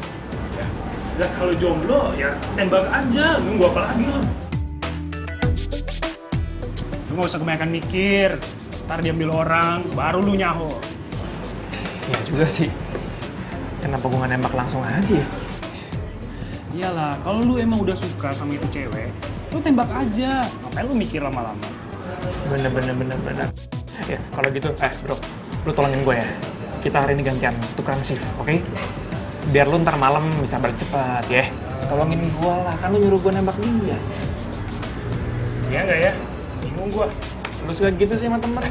Ya kalau jomblo ya tembak aja, nunggu apa lagi lo? Lu gak usah kebanyakan mikir, ntar diambil orang, baru lu nyaho. Ya juga sih, kenapa gue gak nembak langsung aja ya? Iyalah, kalau lu emang udah suka sama itu cewek, lu tembak aja, ngapain lu mikir lama-lama? Bener. Ya kalau gitu, bro, lu tolongin gue ya. Kita hari ini gantian, tukeran shift, oke? Biar lu ntar malam bisa balik cepat ya. Tolongin gue lah, kan lu nyuruh gue nembak dia. Iya nggak ya? Bingung gue. Lu suka gitu sih sama temen?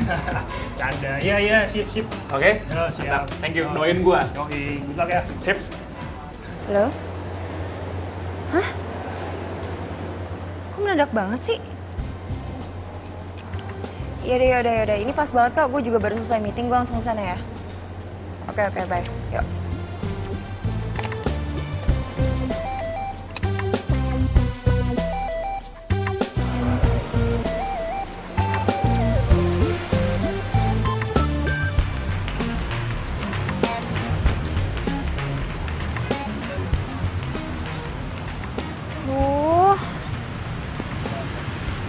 Canda, iya, sip. Oke? Ya, siap. Thank you, doain gue. Yoi, good luck ya. Sip. Halo? Hah? Kok mendadak banget sih? Yaudah. Ini pas banget kak, gue juga baru selesai meeting, gue langsung kesana ya. Oke, bye. Yuk.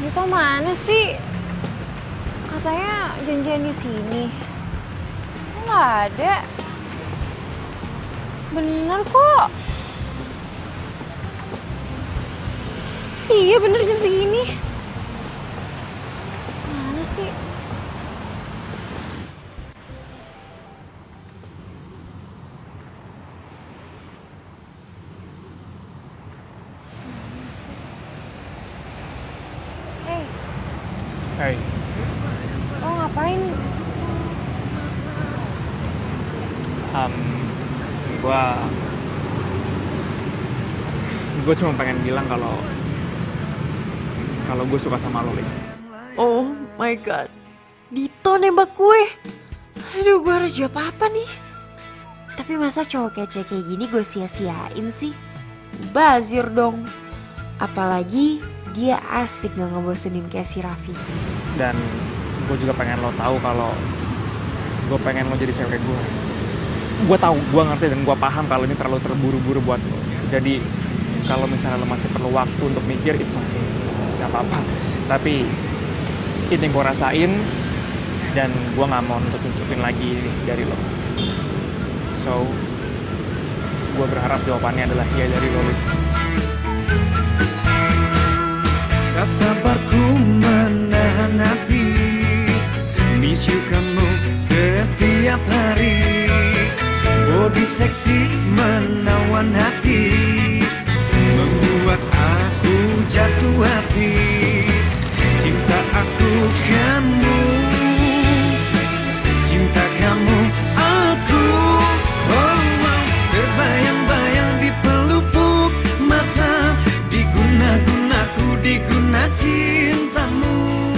Dito mana sih? Katanya janjian di sini. Kok nggak ada? Bener kok. Iya bener jam segini. Mana sih? Hai. Oh ngapain? Gue cuma pengen bilang kalau gue suka sama lo, Liv. Oh my god, Dito nembak gue. Aduh, gue harus jawab apa nih? Tapi masa cowok kece kayak gini gue sia-siain sih? Bazir dong. Apalagi dia asik gak ngebosenin kayak si Raffi. Dan gue juga pengen lo tahu kalau gue pengen lo jadi cewek gue. Gue tahu, gue ngerti dan gue paham kalau ini terlalu terburu-buru buat lo. Jadi kalau misalnya lo masih perlu waktu untuk mikir, it's okay, gak apa-apa. Tapi ini gue rasain dan gue nggak mau nutupin lagi dari lo. So, gue berharap jawabannya adalah iya dari lo, Liv. Tak sabar ku menahan hati, miss you kamu setiap hari. Body seksi menawan hati, membuat aku jatuh hati. Cinta aku kamu, cinta kamu aku. Oh, terbayang-bayang di pelupuk mata, diguna-gunaku, diguna cintamu,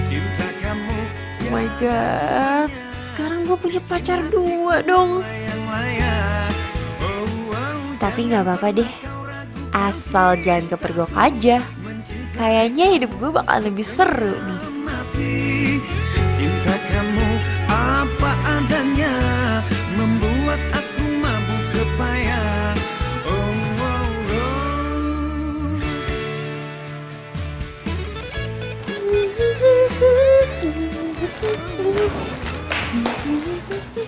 cinta kamu. Oh my god, sekarang gue punya pacar 2 dong. Tapi gak apa-apa deh, asal jangan kepergok aja. Kayaknya hidup gue bakal lebih seru nih. Cinta kamu apa adanya, membuat aku mabuk kepayang.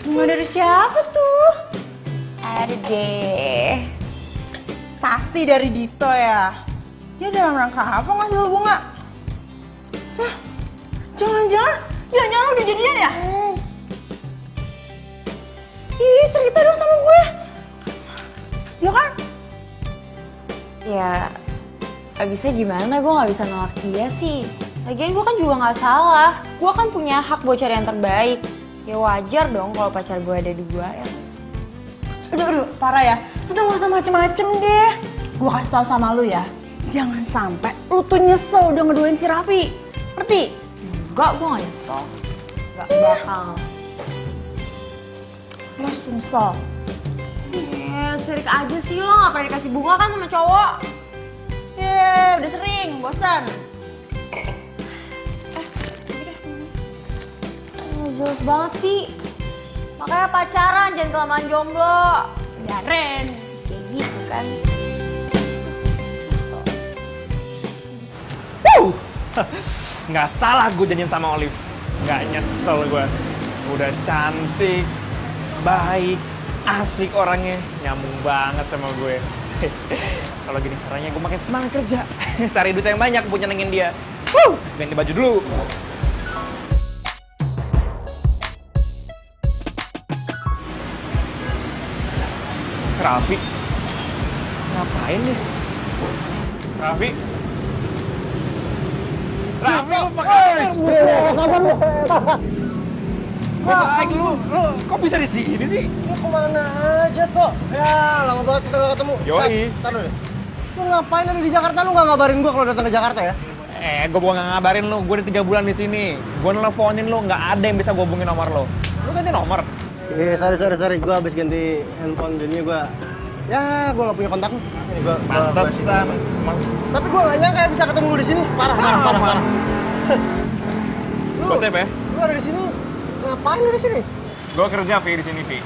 Bunga dari siapa tuh? Ada deh. Pasti dari Dito ya. Dia dalam rangka apa ngasih lo bunga? Hah? Jangan-jangan lo udah jadian ya? Ih, cerita dong sama gue. Ya kan? Ya, abisnya gimana? Gue gak bisa nolak dia sih. Lagian gue kan juga gak salah. Gue kan punya hak buat cari yang terbaik. Ya wajar dong kalau pacar gue ada 2 ya. Aduh, parah ya. Udah gak usah macem-macem deh. Gue kasih tau sama lu ya. Jangan sampai lu tuh nyesel udah ngeduain si Raffi. Ngerti? Enggak, gue gak nyesel. Gak bakal. Lu nyesel. Sirik aja sih lo, gak pernah dikasih bunga kan sama cowok. Udah sering, bosan. Jelas banget sih. Makanya pacaran, jangan kelamaan jomblo. Biarin. Kayak gitu kan. Nggak salah gue janjian sama Olive. Nggak nyesel gue. Udah cantik, baik, asik orangnya, nyambung banget sama gue. Kalau gini caranya gue makin semangat kerja. Cari duit yang banyak buat nyenengin dia. Ganti baju dulu. Raffi, ngapain nih? Raffi, lu pakai baik lu kok bisa di sini sih? Lu kemana aja kok? Ya, lama banget kita gak ketemu. Yoi. Ntar dulu deh. Lu ngapain ada di Jakarta? Lu gak ngabarin gua kalau datang ke Jakarta ya? Gue bukan nggak ngabarin lu, gue udah 3 bulan di sini. Gue nelfonin lu, nggak ada yang bisa gue hubungin nomor lu. Lu ganti nomor? Sorry. Gue habis ganti handphone, jadinya gue... Ya, gue gak punya kontak. Pantesan. Tapi gue gak nyangka bisa ketemu lu di sini. Parah. Gue save ya? Lu ada di sini. Ngapain lu di sini? Gue kerja, Vi, di sini, Vi.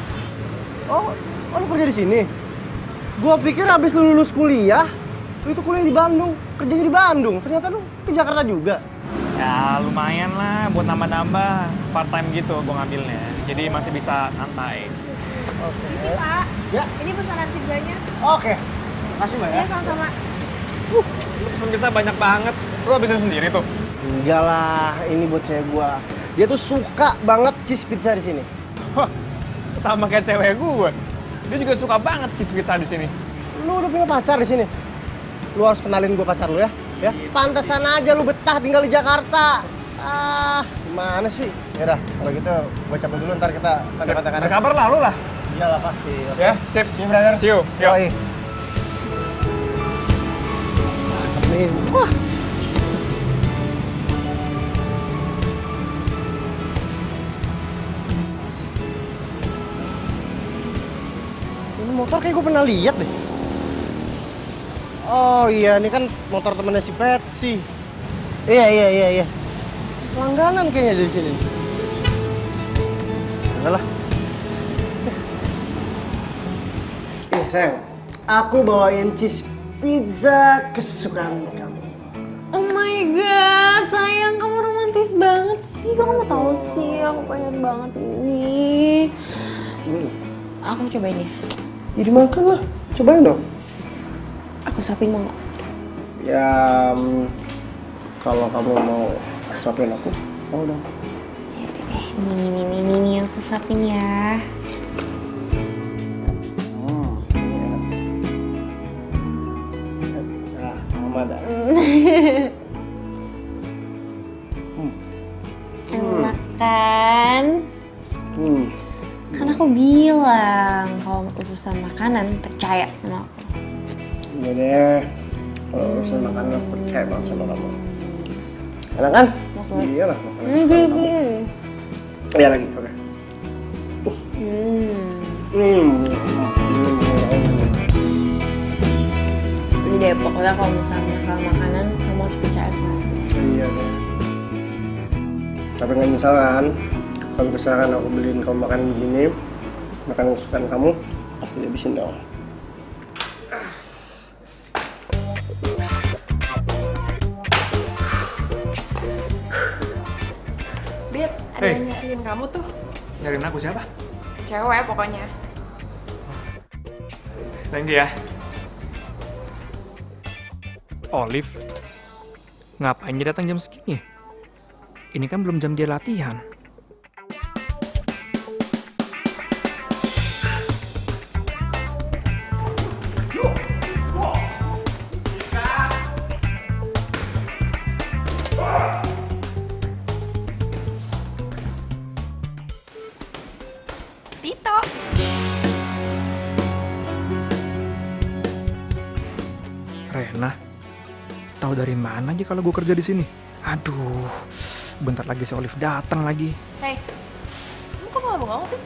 Oh, lu kerja di sini? Gue pikir habis lu lulus kuliah, lu itu kuliah di Bandung, kerjanya di Bandung. Ternyata lu ke Jakarta juga. Ya, lumayan lah buat nambah-nambah. Part time gitu gue ngambilnya. Jadi masih bisa santai. Oke. Ini sih, Pak. Ya. Ini pesanan pizzanya. Oke. Makasih, Mbak ya. Ya, sama-sama. Lu pesen pizza banyak banget. Lu habisin sendiri tuh? Enggak lah, ini buat cewek gua. Dia tuh suka banget cheese pizza di sini. Wah, sama kayak cewek gue. Dia juga suka banget cheese pizza di sini. Lu udah punya pacar di sini? Lu harus kenalin gua pacar lu ya. Ya, pantesan aja lu betah tinggal di Jakarta. Gimana sih? Yaudah, kalau gitu gua cabut dulu, ntar kita kontak-kontakan. Berkabar lah lu lah. Iyalah pasti. Okay. Ya, sip. See you, brother. See you. Yoi. Cakep nih. Wah. Ini motor kayak gue pernah lihat deh. Oh iya, ini kan motor temennya si Patsy. Iya. Langganan kayaknya dari sini. Enggak lah. Sayang, aku bawain cheese pizza kesukaan kamu. Oh my god, sayang, kamu romantis banget sih. Kamu tahu sih, aku pengen banget ini. Aku cobain ya. Jadi makan lah, cobain dong. Aku suapin mau nggak? Ya, kalau kamu mau suapin aku, mau dong. Nih, aku suapin ya. Enak kan? Kan aku bilang kalau urusan makanan percaya sama aku. Iya deh, kalau urusan makanan aku percaya banget sama kamu. Enak kan? Iya lah, makanan kesukaan kamu. Iya lagi, oke. Jadi deh, pokoknya kalau misalnya masalah makanan, kamu harus percaya sama aku. Iya deh. Tapi nggak misalkan, kalau misalkan aku beliin kamu makan begini, makanan kesukaan kamu, pasti dihabisin dong. Dit, ada yang nyariin kamu tuh. Nyariin aku siapa? Cewek pokoknya. Thank you ya. Olive, ngapain dia datang jam segini? Ini kan belum jam dia latihan. Tito. Rena, tahu dari mana aja kalau gue kerja di sini. Aduh, bentar lagi si Olive datang lagi. Hei, kamu kok malah bengong sih?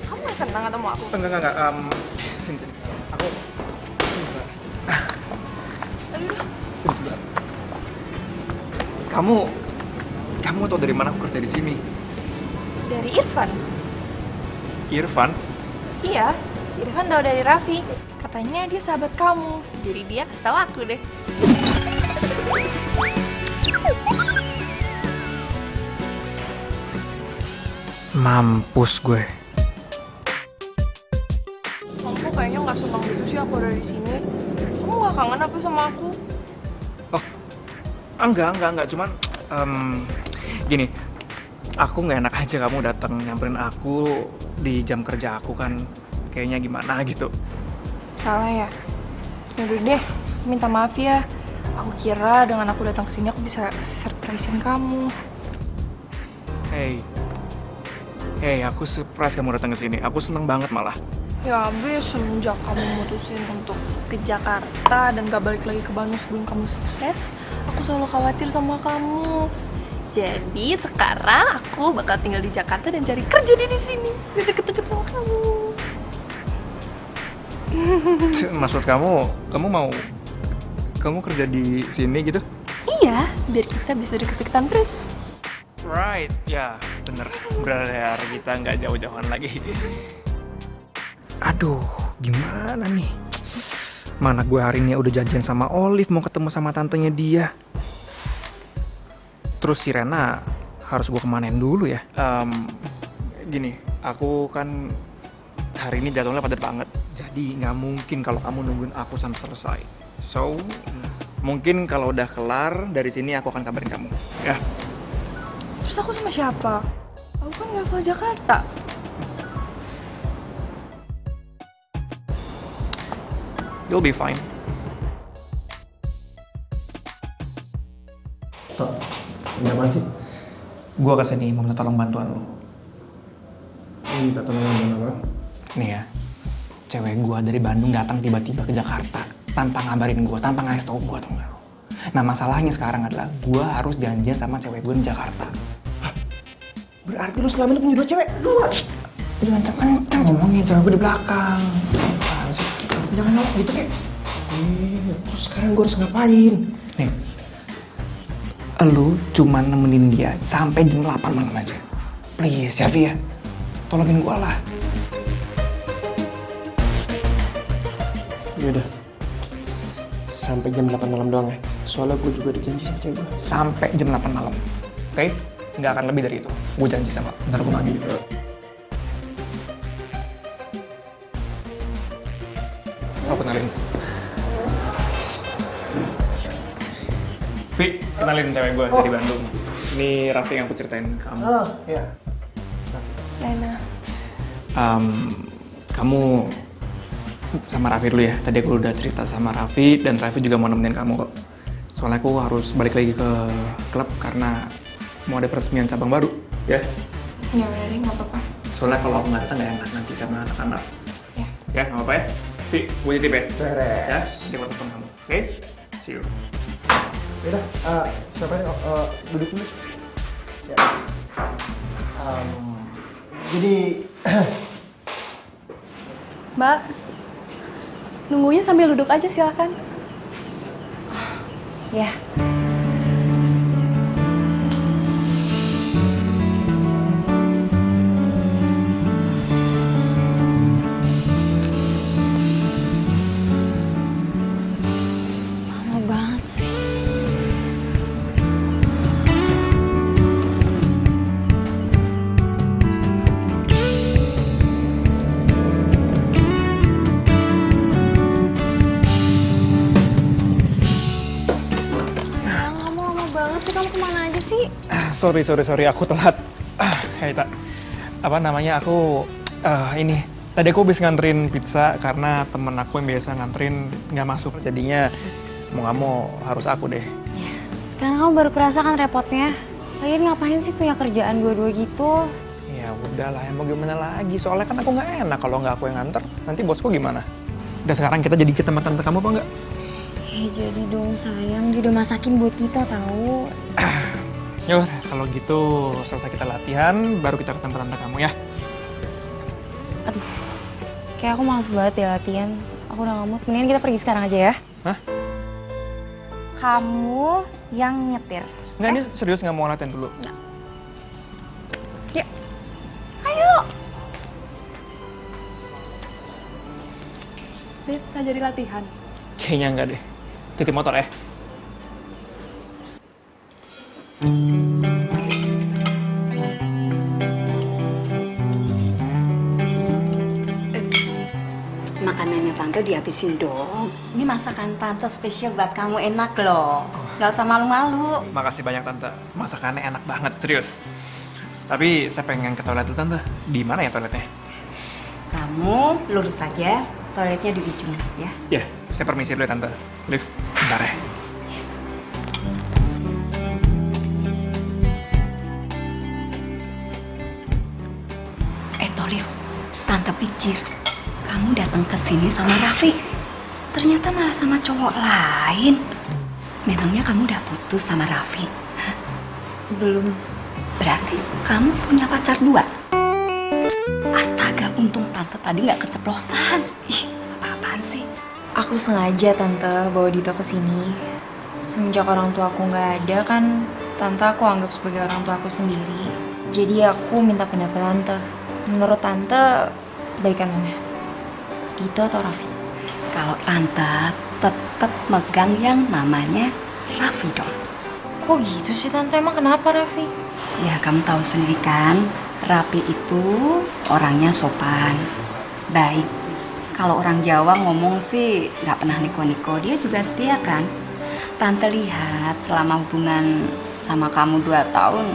Kamu gak senang ketemu aku? Enggak. Sini. Aku sini sebentar. Sini sebentar. Kamu tahu dari mana aku kerja di sini? Dari Irfan. Irfan? Iya, Irfan tahu dari Raffi. Katanya dia sahabat kamu. Jadi dia kasih tahu aku deh. Mampus gue. Kamu kayaknya nggak senang gitu sih aku ada di sini. Kamu nggak kangen apa sama aku? Oh, enggak. Cuman gini, aku nggak enak aja kamu datang nyamperin aku di jam kerja aku kan. Kayaknya gimana gitu. Salah ya? Yaudah deh, minta maaf ya. Aku kira dengan aku datang ke sini aku bisa surprisein kamu. Hey, aku surprise kamu datang ke sini. Aku seneng banget malah. Ya abis semenjak kamu mutusin untuk ke Jakarta dan gak balik lagi ke Bandung sebelum kamu sukses, aku selalu khawatir sama kamu. Jadi sekarang aku bakal tinggal di Jakarta dan cari kerja di sini, biar deket-deket sama kamu. Maksud kamu mau kerja di sini gitu? Iya, biar kita bisa deket-deketan terus. Right, ya bener. Biar kita nggak jauh-jauhan lagi. Aduh, gimana nih? Mana gue hari ini udah janjian sama Olive mau ketemu sama tantenya dia. Terus si Rena harus gue kemanain dulu ya? Gini, aku kan hari ini jadwalnya padat banget. Jadi nggak mungkin kalau kamu nungguin aku sampai selesai. So, mungkin kalau udah kelar dari sini aku akan kabarin kamu. Ya. Terus aku sama siapa? Aku kan gak hafal Jakarta. You'll be fine. Tok, ini apaan sih? Gua kesini mau minta tolong bantuan lo. Minta tolong bantuan apa? Nih ya, cewek gua dari Bandung datang tiba-tiba ke Jakarta tanpa ngabarin gua, tanpa ngasih tau gua, tau gak lo? Nah masalahnya sekarang adalah gua harus janjian sama cewek gua di Jakarta. Hah? Berarti lu selama ini punya dua cewek? Dua? Jangan kenceng ngomongnya, cewek gua di belakang. Jangan nyolok gitu kek. Terus sekarang gue harus ngapain? Nih, lu cuma nemenin dia sampai jam 8 malam aja. Please ya Vi ya, tolongin gua lah. Yaudah, sampai jam 8 malam doang ya. Soalnya gue juga dijanji sama cewek gue. Sampai jam 8 malam, oke? Nggak akan lebih dari itu. Gue janji sama, ntar gue bagi. Aku kenalin. Vi, kenalin cewek gue dari Bandung. Ini Raffi yang aku ceritain ke kamu. Oh, iya. Rena. Kamu sama Raffi dulu ya. Tadi aku udah cerita sama Raffi dan Raffi juga mau nemenin kamu kok. Soalnya aku harus balik lagi ke klub karena mau ada peresmian cabang baru, ya? Ya udah deh, nggak apa-apa. Soalnya kalau aku nggak datang nggak enak nanti sama anak-anak. Ya. Ya, nggak apa-apa ya? Vi, gue titip ya? Beres. Ya, dia mau telepon kamu. Oke? See you. Yaudah, siapa nih? Duduk dulu. Ya. Jadi, Mbak, nunggunya sambil duduk aja silakan. Ya. Lama banget sih. Kamu lama banget sih, kamu kemana aja sih? Sorry, aku telat. Hei, Tak. Apa namanya, aku ini tadi aku habis nganterin pizza karena temen aku yang biasa nganterin nggak masuk. Jadinya mau nggak mau harus aku deh. Ya, sekarang kamu baru kerasa kan repotnya. Lagian ngapain sih punya kerjaan dua-dua gitu? Ya udahlah, ya mau gimana lagi. Soalnya kan aku nggak enak kalau nggak aku yang nganter. Nanti bosku gimana? Udah sekarang kita jadi ke tempat tante kamu apa nggak? Ya jadi dong sayang, dia udah masakin buat kita tahu. Yaudah, kalau gitu selesai kita latihan, baru kita ketemu tante kamu ya. Aduh, kayak aku males banget ya latihan. Aku udah nggak mood, mendingan kita pergi sekarang aja ya. Hah? Kamu yang nyetir. Enggak, ini serius nggak mau latihan dulu? Nggak. Yuk, ayo. Beb, nggak jadi latihan. Kayaknya enggak deh. Titip motor ya. Makanannya tante dihabisin dong. Ini masakan tante spesial buat kamu, enak loh. Gak usah malu-malu. Makasih banyak tante. Masakannya enak banget, serius. Tapi saya pengen ke toilet dulu tante. Di mana ya toiletnya? Kamu lurus saja, toiletnya di ujung ya. Ya, saya permisi dulu ya tante. Liv, bentar ya. Liv, tante pikir kamu datang ke sini sama Raffi. Ternyata malah sama cowok lain. Memangnya kamu udah putus sama Raffi? Hah? Belum. Berarti kamu punya pacar 2? Astaga, untung tante tadi nggak keceplosan. Ih, apa-apaan sih? Aku sengaja tante bawa Dito ke sini. Semenjak orang tua aku nggak ada kan, tante aku anggap sebagai orang tua aku sendiri. Jadi aku minta pendapat tante. Menurut tante, baikan mana? Dito atau Raffi? Kalau tante tetap megang yang namanya Raffi dong. Kok gitu sih tante? Emang kenapa Raffi? Ya kamu tahu sendiri kan, Raffi itu orangnya sopan, baik. Kalau orang Jawa ngomong sih nggak pernah niko-niko, dia juga setia kan. Tante lihat selama hubungan sama kamu 2 tahun,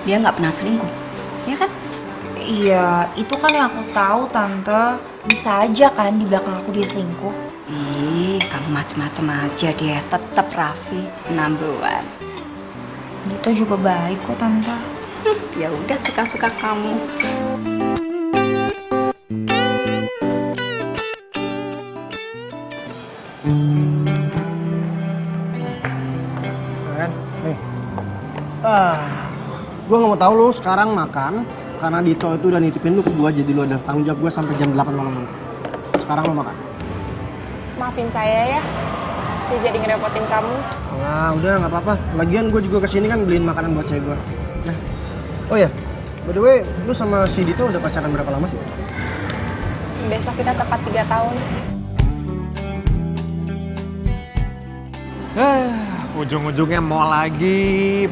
dia nggak pernah selingkuh, ya kan? Iya, itu kan yang aku tahu tante. Bisa aja kan di belakang aku dia selingkuh. Ih, kamu macem-macem aja dia. Tetap Raffi number 1. Dito juga baik kok tante. Ya udah, suka-suka kamu. Kan? Nih. Gue nggak mau tahu lu sekarang makan karena Dito itu udah nitipin lu ke gue, jadi lu ada tanggung jawab gue sampai jam 8 malam nanti. Sekarang lu makan. Maafin saya ya, saya jadi ngerepotin kamu. Nah, udah nggak apa-apa. Lagian gue juga kesini kan beliin makanan buat cewek gue. Ya. Oh ya, by the way, lu sama si Dito udah pacaran berapa lama sih? Besok kita tepat 3 tahun. Ujung-ujungnya mau lagi.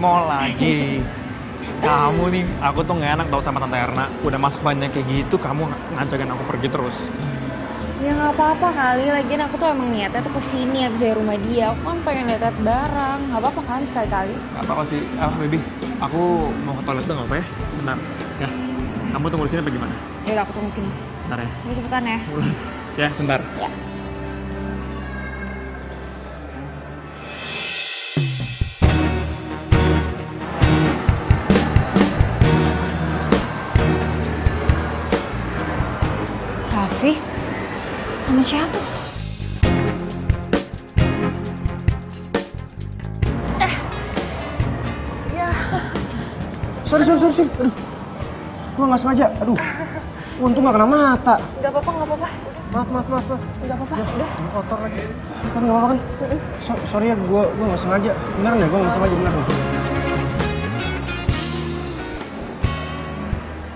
Kamu nih, aku tuh nggak enak tau sama Tante Erna. Udah masak banyak kayak gitu, kamu ngajakin aku pergi terus. Ya nggak apa-apa kali, lagian aku tuh emang niatnya tuh kesini abis dari rumah dia. Aku kan pengen lihat barang, nggak apa-apa kan sekali-kali. Gak apa-apa sih, baby. Aku mau ke toilet tuh nggak apa ya? Bentar, ya. Kamu tunggu di sini apa gimana? Yaudah aku tunggu sini. Bentar ya. Udah cepetan ya. Mulus. Ya, bentar. Ya. Raffi? Sama siapa? Ya. Sorry. Aduh. Gue nggak sengaja. Aduh. Untung nggak kena mata. Gak apa-apa. Maaf. Gak apa-apa, udah. Kotor lagi. Kan nggak apa-apa kan? Sorry ya, gue nggak sengaja. Beneran ya, gue nggak sengaja beneran.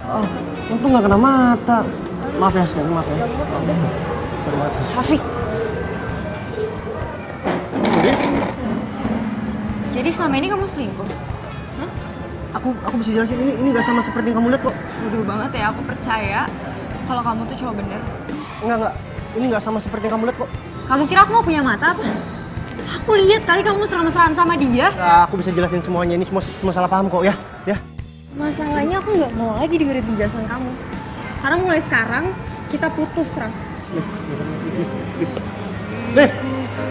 Oh, untung nggak kena mata. Maaf ya sekali, maaf ya. Sorry banget. Raffi. Jadi selama ini kamu selingkuh? Hah? Aku bisa jelasin, ini nggak sama seperti yang kamu lihat kok. Bodoh banget ya, aku percaya kalau kamu tuh cowok bener. Enggak. Ini nggak sama seperti yang kamu lihat kok. Kamu kira aku mau punya mata apa? Aku lihat kali kamu mesra-mesraan sama dia. Nah, aku bisa jelasin semuanya, ini semua salah paham kok ya. Masalahnya aku nggak mau lagi dengerin penjelasan kamu. Karena mulai sekarang kita putus, Raf. Liv.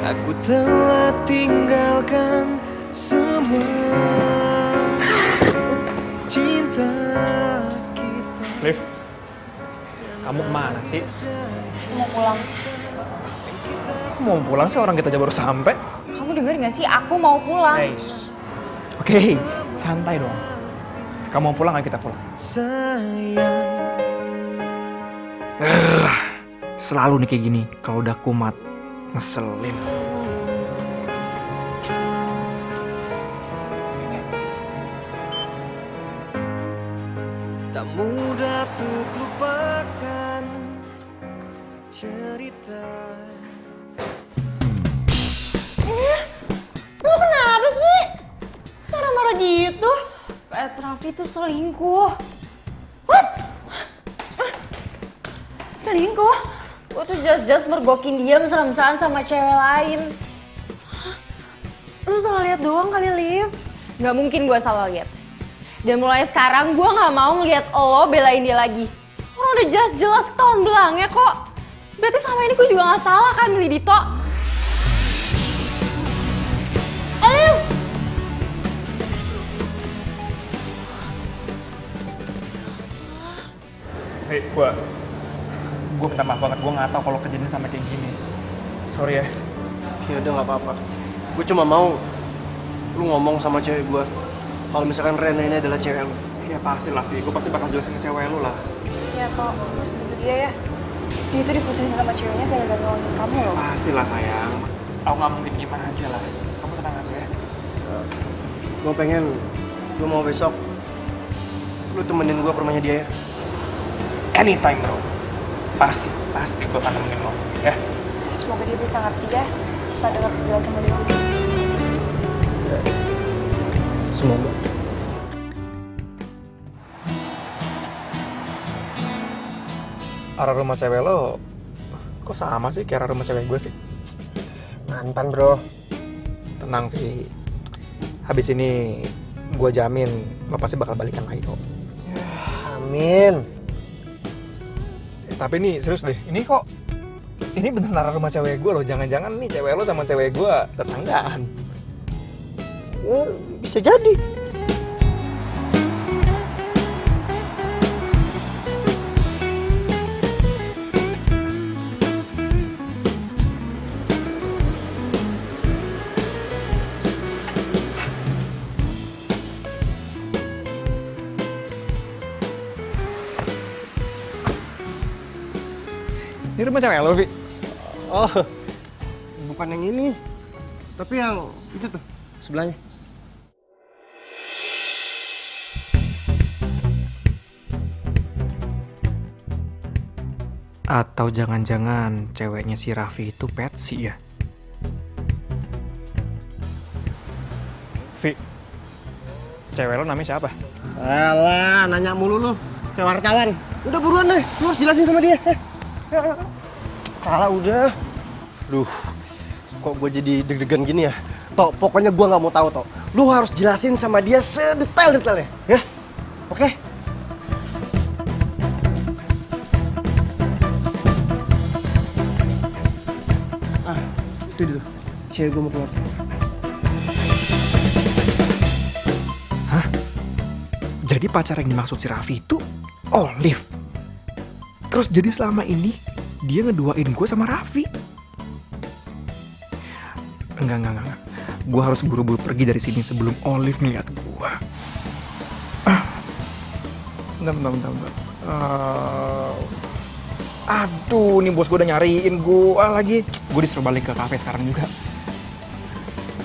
Aku telah tinggalkan semua cinta kita. Liv, kamu kemana sih? Mau pulang. mau pulang sih, orang kita aja baru sampai. Kamu denger gak sih? Aku mau pulang. Oke, santai dong. Kamu mau pulang, ayo kita pulang. Selalu nih kayak gini, kalau udah kumat, ngeselin. Tak mudah untuk lupakan cerita. Lu kenapa sih? Marah-marah gitu? Pet Raffi tuh selingkuh. What? Selingkuh? Gue tuh just mergokin dia mesra-mesraan sama cewek lain. Lu salah lihat doang kali, Liv. Gak mungkin gue salah lihat. Dan mulai sekarang gue gak mau ngeliat lo belain dia lagi. Orang udah jelas ketahuan belangnya kok. Berarti selama ini gue juga gak salah kan milih Dito. Liv! Hei, gue minta maaf banget, gue nggak tahu kalau kejadian sampai kayak gini. Sorry ya. Ya udah nggak apa-apa. Gue cuma mau lu ngomong sama cewek gue kalau misalkan Rena ini adalah cewek lu. Ya pasti lah, Vi. Gue pasti bakal jelasin ke cewek lu lah. Ya kok, terus gitu dia ya. Dia itu diputusin sama ceweknya gara-gara nolongin kamu loh. Pasti lah sayang. Aku nggak mungkin gimana aja lah. Kamu tenang aja ya. Gue mau besok lu temenin gue ke rumahnya dia ya. Anytime bro. Pasti gue akan nemenin lo. Ya. Semoga dia bisa ngerti ya setelah dengar penjelasan dari kamu. Semoga. Arah rumah cewek lo kok sama sih kayak arah rumah cewek gue, Vi? Mantan bro. Tenang, Vi. Habis ini gue jamin lo pasti bakal balikan lagi kok. Amin. Tapi ini serius deh, ini bener arah rumah cewek gue loh. Jangan-jangan nih cewek lo sama cewek gue tetanggaan. Ya, bisa jadi. Ini rumah cewek lo, Vi? Oh, bukan yang ini. Tapi yang itu tuh, sebelahnya. Atau jangan-jangan ceweknya si Raffi itu Patsy ya? Vi, cewek lo namanya siapa? Alah, nanya mulu lu. Kayak wartawan. Udah buruan deh, lu harus jelasin sama dia. Kalah udah. Duh, kok gue jadi deg-degan gini ya? Tok, pokoknya gue nggak mau tahu Tok. Lu harus jelasin sama dia sedetail-detailnya, ya? Oke? Ah, itu dulu. Cewek gue mau keluar. Hah? Jadi pacar yang dimaksud si Raffi itu Olive? Terus jadi selama ini dia ngeduain gue sama Raffi? Enggak. Gue harus buru-buru pergi dari sini sebelum Olive ngeliat gue. Bentar. Aduh, nih bos gue udah nyariin gue lagi. Gue disuruh balik ke kafe sekarang juga.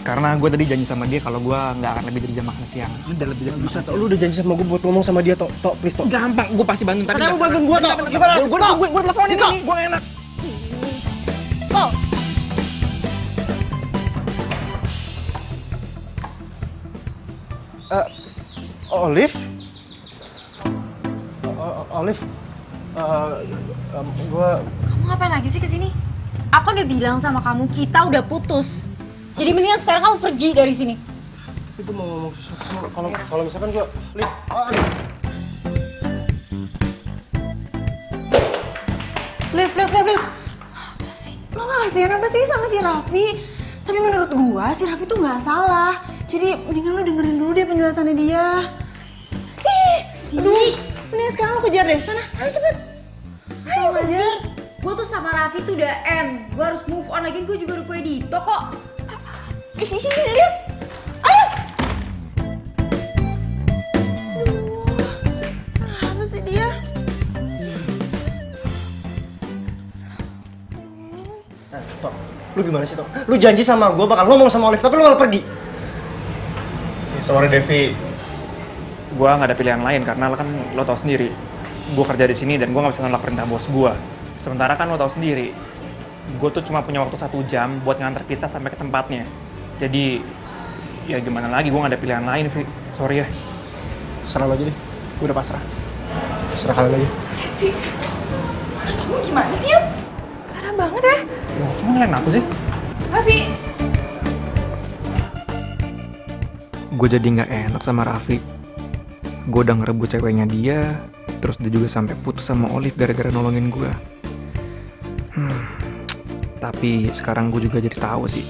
Karena gue tadi janji sama dia kalau gue nggak akan lebih dari jam makan siang. Udah lebih dari bisa, Tok. Lu udah janji sama gue buat ngomong sama dia, Tok. Tok, please, Tok. Gampang, gue pasti bantuin. Tapi lu bantuin gue, Tok. Gimana sih, Tok? Gue teleponin nih, gue gak enak. Tok. Olive? Olive? Kamu ngapain lagi sih kesini? Aku udah bilang sama kamu, kita udah putus. Jadi mendingan sekarang kamu pergi dari sini. Itu mau ngomong sesuatu kalau misalkan gue Liv. Liv. Apa sih? Lo gak kasihan apa sih sama si Raffi? Tapi menurut gua si Raffi tuh gak salah. Jadi mendingan lo dengerin dulu deh penjelasannya dia. Aduh, mendingan sekarang lo kejar deh. Sana, ayo cepet. Ayo kejar. Gue tuh sama Raffi tuh udah end. Gue harus move on lagi, gue juga udah punya Dito kok. Ayo! Apa sih dia? Tok, lu gimana sih, Tok? Lu janji sama gue bakal ngomong sama Olive, tapi lu malah pergi. Sorry Devi, gue nggak ada pilihan lain karena kan lo tau sendiri, gue kerja di sini dan gue nggak bisa nolak perintah bos gue. Sementara kan lo tau sendiri, gue tuh cuma punya waktu 1 jam buat nganter pizza sampai ke tempatnya. Jadi ya gimana lagi, gue nggak ada pilihan lain, Vi. Sorry ya. Serah lo aja deh, gue udah pasrah. Serah kalian aja. Devi, kamu gimana sih ya? Parah banget ya. Loh, kamu ngelain aku sih? Raffi. Gue jadi nggak enak sama Raffi. Gue udah ngerebut ceweknya dia, terus dia juga sampai putus sama Olive gara-gara nolongin gue. Tapi sekarang gue juga jadi tahu sih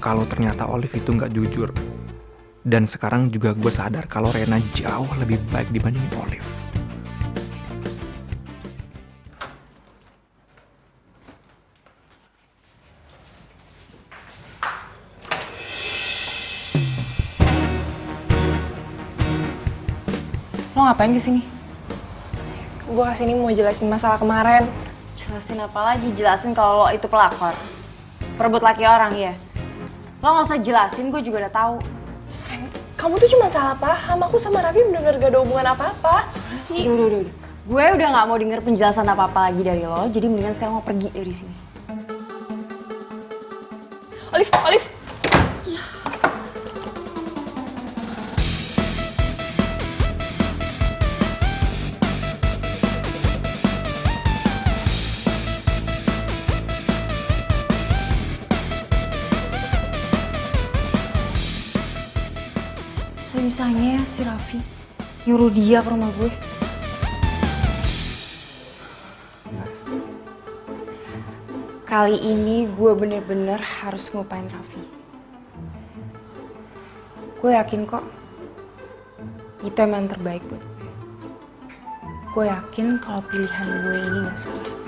kalau ternyata Olive itu nggak jujur. Dan sekarang juga gue sadar kalau Rena jauh lebih baik dibandingin Olive. Lo ngapain kesini? Gue kesini mau jelasin masalah kemarin. Jelasin apa lagi? Jelasin kalau lo itu pelakor. Perebut laki orang ya. Lo gak usah jelasin, gue juga udah tahu. Kamu tuh cuma salah paham. Aku sama Raffi bener-bener gak ada hubungan apa-apa. Udah. Gue udah gak mau denger penjelasan apa-apa lagi dari lo. Jadi mendingan sekarang lo pergi dari sini. Olive. Bisa-bisanya ya si Raffi nyuruh dia ke rumah gue. Kali ini gue bener-bener harus ngelupain Raffi. Gue yakin kok itu emang yang terbaik buat gue. Gue yakin kalau pilihan gue ini gak salah.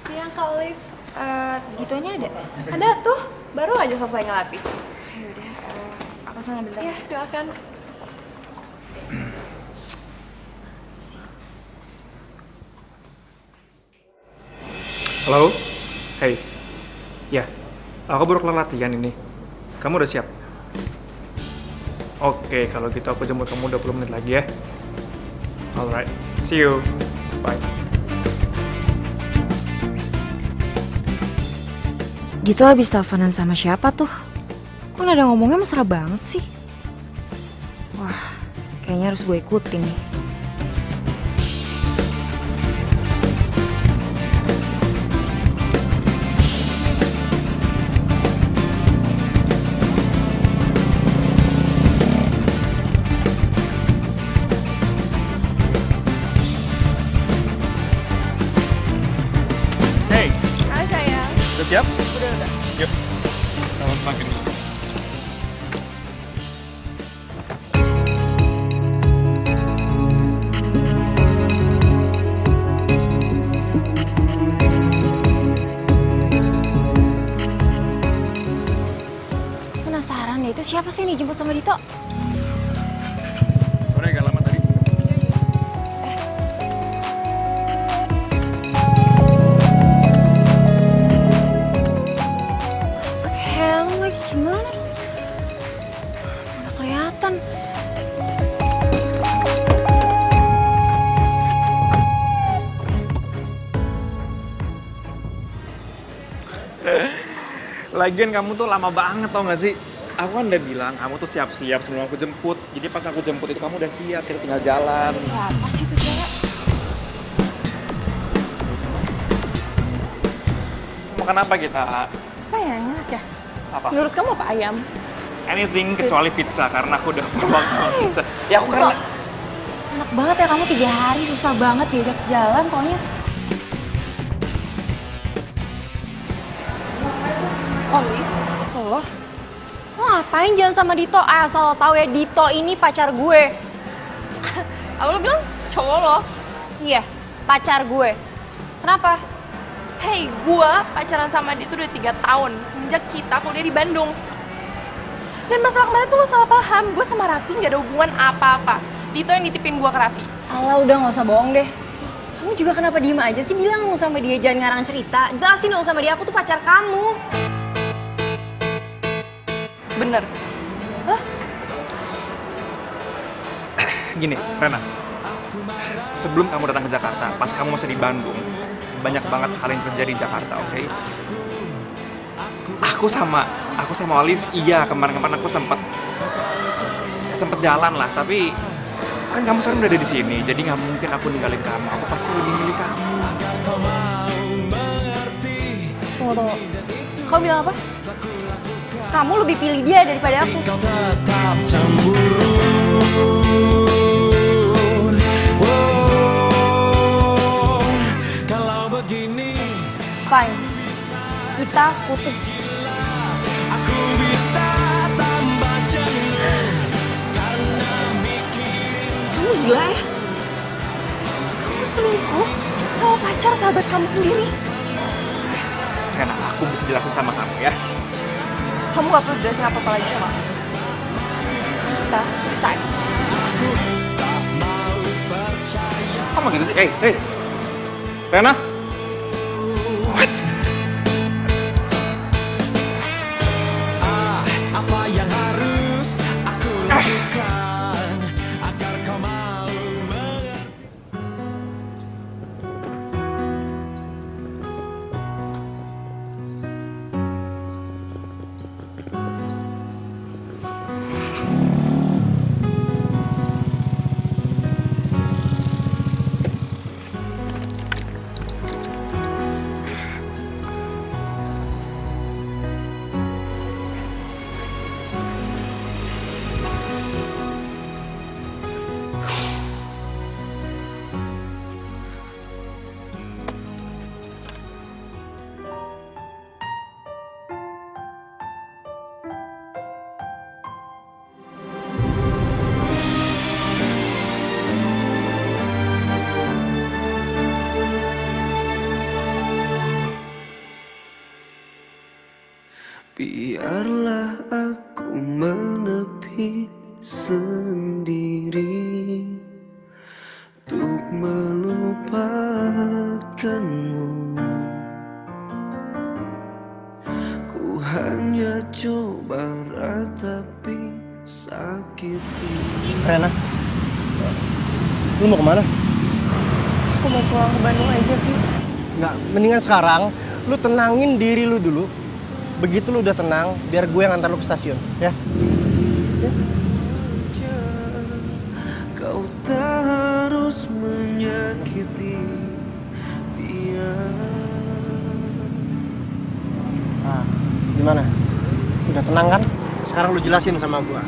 Siang Kak Olive. Gitunya ada? Ada tuh, baru aja selesai ngelatih. Yaudah, aku sana bentar. Iya, silakan. Halo? Hey. Ya, aku baru kelar latihan ini. Kamu udah siap? Oke, kalau gitu aku jemput kamu 20 menit lagi ya. Alright, see you. Bye. Gitu habis teleponan sama siapa tuh? Kok nada ngomongnya mesra banget sih? Wah, kayaknya harus gue ikutin nih. Hey, Hai sayang. udah siap? Udah. Yuk, selamat makan. Penasaran deh, itu siapa sih nih jemput sama Dito? Sorry agak lama tadi. Pakai helm lagi gimana dong? Mana kelihatan? Lagian kamu tuh lama banget tau gak sih? Aku kan udah bilang kamu tuh siap-siap sebelum aku jemput. Jadi pas aku jemput itu kamu udah siap, kita tinggal jalan. Siapa sih tuh cewek? Makan apa kita? Apa ya yang enak ya? Apa? Menurut kamu apa ayam? Anything kecuali pizza karena aku udah muak sama pizza. Ya aku kan. Enak banget ya kamu 3 hari susah banget diajak jalan pokoknya. Olive, Lo ngapain jalan sama Dito? Asal lo tahu ya, Dito ini pacar gue. apa lo bilang cowok lo? Iya, pacar gue. Kenapa? Hey, gue pacaran sama dia tuh udah 3 tahun semenjak kita kuliah di Bandung. Dan masalah kemarin tuh lo salah paham, gue sama Raffi gak ada hubungan apa-apa. Dito yang nitipin gue ke Raffi. Alah, udah gak usah bohong deh. Kamu juga kenapa diem aja sih? Bilang dong sama dia, jangan ngarang cerita. Jelasin dong sama dia, aku tuh pacar kamu. Bener. Hah? Gini, Rena. Sebelum kamu datang ke Jakarta, pas kamu masih di Bandung, banyak banget hal yang terjadi di Jakarta, oke? Aku sama Olive, iya kemarin-kemarin aku sempet jalan lah, tapi kan kamu sekarang udah ada di sini, jadi nggak mungkin aku ninggalin kamu. Aku pasti lebih milih kamu. Tunggu. Kau bilang apa? Kamu lebih pilih dia daripada aku. Kau tetap cemburu. Kalau begini, Fine. Kita putus. aku bisa tambah jenuh karena mikirin. Kamu gila ya? Kamu selingkuh sama pacar sahabat kamu sendiri. Rena, aku bisa jelasin sama kamu ya. Kamu gak perlu jelasin apa-apa lagi sama aku. Kita harus selesai. Kamu gitu sih? Hey. Rena? What? Apa yang harus aku lakukan agar kau mau mengerti? Biarlah aku menepi sendiri untuk melupakanmu. Ku hanya coba ratapi sakit ini. Rena, lu mau kemana? Aku mau pulang ke Bandung aja, Pi. Nggak, mendingan sekarang lu tenangin diri lu dulu. Begitu lu udah tenang, biar gue yang antar lu ke stasiun, ya? Kau tak harus menyakiti dia. Gimana? Udah tenang kan? Sekarang lu jelasin sama gue.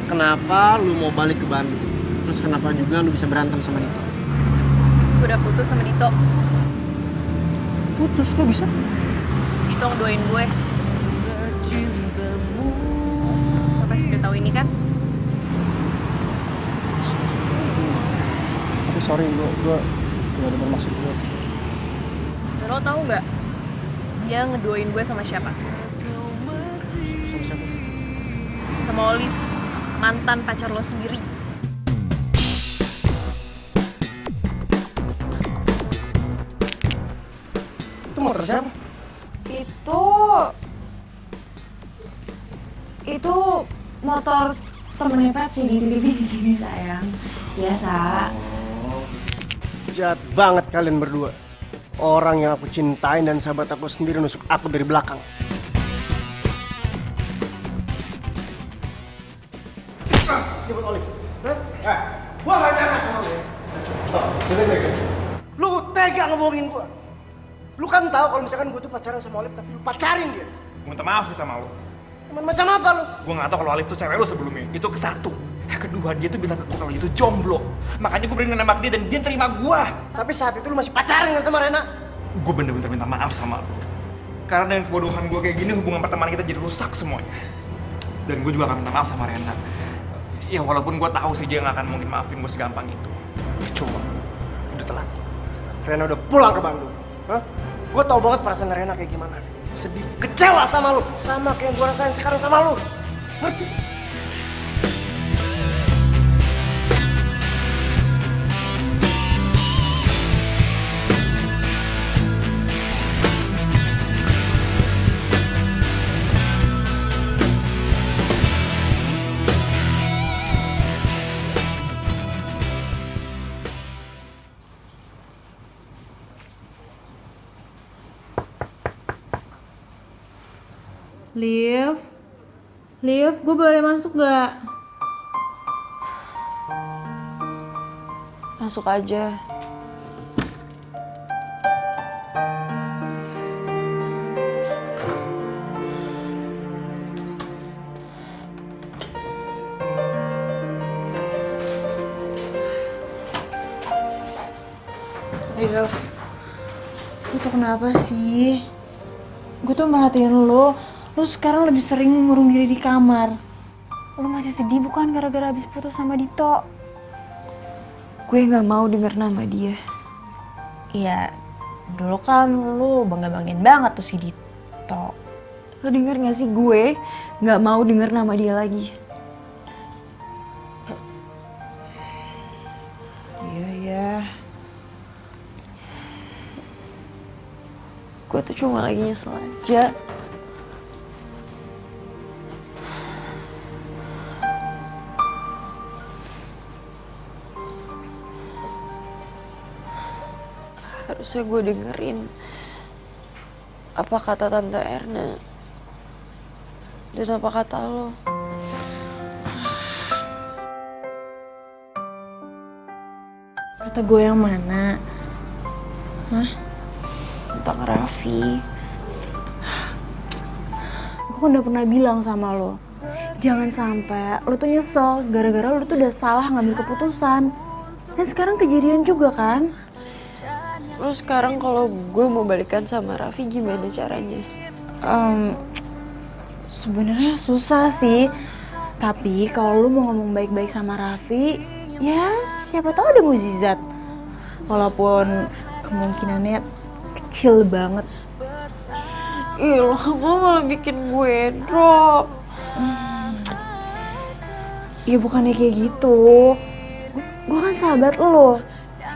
Kenapa lu mau balik ke Bandung? Terus kenapa juga lu bisa berantem sama Dito? Gue udah putus sama Dito. Putus kok bisa? Dito ngedoain gue. Lo pasti udah tahu ini kan? Tapi sorry, gue gak ada bermaksud gue. Dan lo tahu nggak? Dia ngedoain gue sama siapa? Sama siapa? Sama Olive, mantan pacar lo sendiri. Itu motor siapa? Itu motor temennya Patsy dititipin di sini sayang. Biasa. Jahat banget kalian berdua. Orang yang aku cintain dan sahabat aku sendiri nusuk aku dari belakang. Jemput Olive. Gua gak nyangka sama lu. Lu tega ngebohongin gua. Lu kan tahu kalau misalkan gua tuh pacaran sama Olive, tapi lu pacarin dia. Gue minta maaf sih sama lo. Macam apa lu? Gue gak tau kalau Olive tuh cewek lo sebelumnya. Itu ke satu. Yang kedua, dia tuh bilang ke gue kalau itu jomblo. Makanya gue berani nembak dia dan dia terima gue. Tapi saat itu lu masih pacaran kan sama Rena? Gue bener-bener minta maaf sama lo. Karena dengan kebodohan gue kayak gini, hubungan pertemanan kita jadi rusak semuanya. Dan gue juga akan minta maaf sama Rena. Ya walaupun gue tahu sih dia nggak akan mungkin maafin gue segampang itu. Coba, udah telat. Rena udah pulang ke Bandung. Hah? Gue tau banget perasaan Rena kayak gimana. Sedih, kecewa sama lu. Sama kayak yang gue rasain sekarang sama lu. Ngerti? Liv, gue boleh masuk gak? Masuk aja. Liv, lu tuh kenapa sih? Gue tuh merhatiin lu sekarang lebih sering ngurung diri di kamar. Lu masih sedih bukan gara-gara habis putus sama Dito? Gue gak mau denger nama dia. Iya, dulu kan lu bangga-banggain banget tuh si Dito. Lo denger gak sih gue gak mau denger nama dia lagi. Iya. Gue tuh cuma lagi nyesel aja. Harusnya gue dengerin apa kata Tante Erna dan apa kata lo. Kata gue yang mana? Hah? Tentang Raffi. Gue kan udah pernah bilang sama lo, jangan sampai lo tuh nyesel gara-gara lo tuh udah salah ngambil keputusan. Dan sekarang kejadian juga kan? Terus sekarang kalau gue mau balikan sama Raffi gimana caranya? Sebenarnya susah sih. Tapi kalau lu mau ngomong baik-baik sama Raffi, ya siapa tahu ada mukjizat. Walaupun kemungkinannya kecil banget. Ih, lo malah bikin gue drop. Ya bukannya kayak gitu. Gue kan sahabat lo.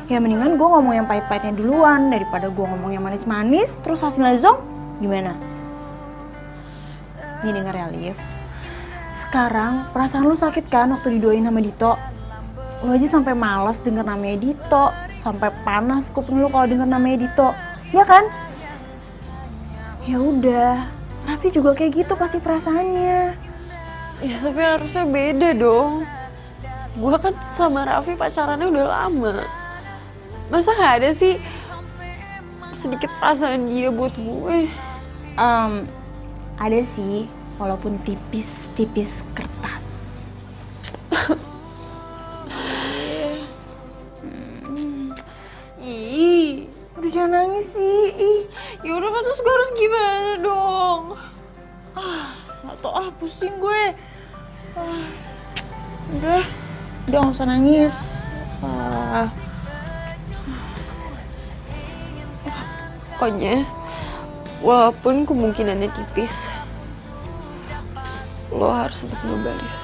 Ya mendingan gue ngomong yang pahit-pahitnya duluan daripada gue ngomong yang manis-manis terus hasilnya zonk. Gimana? Nih denger ya, Liv. Sekarang perasaan lu sakit kan waktu didoain sama Dito? Lu aja sampai malas denger namanya Dito, sampai panas kuping lu kalau denger namanya Dito. Ya kan? Ya udah, Raffi juga kayak gitu pasti perasaannya. Ya tapi harusnya beda dong. Gue kan sama Raffi pacarannya udah lama. Masa gak ada sih sedikit perasaan dia buat gue? Ada sih, walaupun tipis-tipis kertas. Ih, udah jangan nangis sih. Ih, yaudah terus gue harus gimana dong? Gak tau pusing gue. Udah gak usah nangis. Pokoknya, walaupun kemungkinannya tipis, lo harus tetap nyoba ya.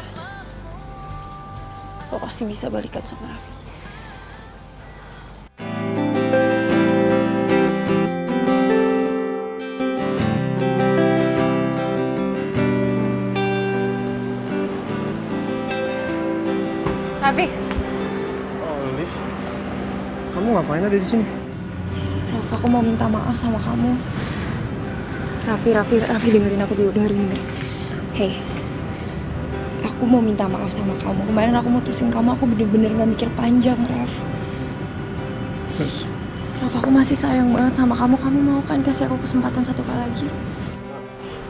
Lo pasti bisa balikan sama Raffi. Raffi. Oh, Liv. Kamu ngapain ada di sini? Raffi, aku mau minta maaf sama kamu. Raffi, dengerin aku dulu, dengerin. Hey, aku mau minta maaf sama kamu. Kemarin aku mutusin kamu, aku bener-bener gak mikir panjang, Raf. Terus? Raf, aku masih sayang banget sama kamu. Kamu mau kan kasih aku kesempatan satu kali lagi?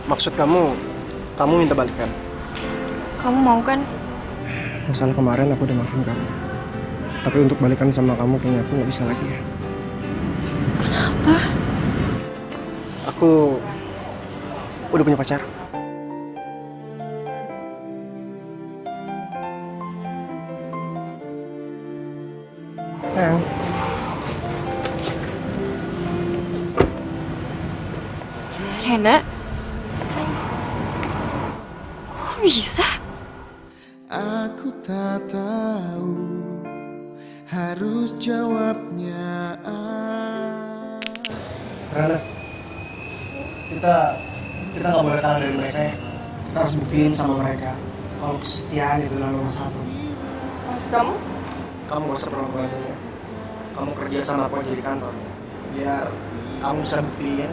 Maksud kamu minta balikan? Kamu mau kan? Masalah kemarin aku udah maafin kamu. Tapi untuk balikan sama kamu kayaknya aku gak bisa lagi ya. Kenapa? Aku udah punya pacar? Sayang. Rena? Kok bisa? Aku tak tahu harus jawabnya. Rana, kita nggak boleh kalah dari mereka ya. Kita harus buktiin sama mereka kalau kesetiaan itu adalah nomor satu. Maksud kamu? Kamu gak usah perlu dulu. Kamu kerja sama aku aja di kantor, biar kamu bisa buktiin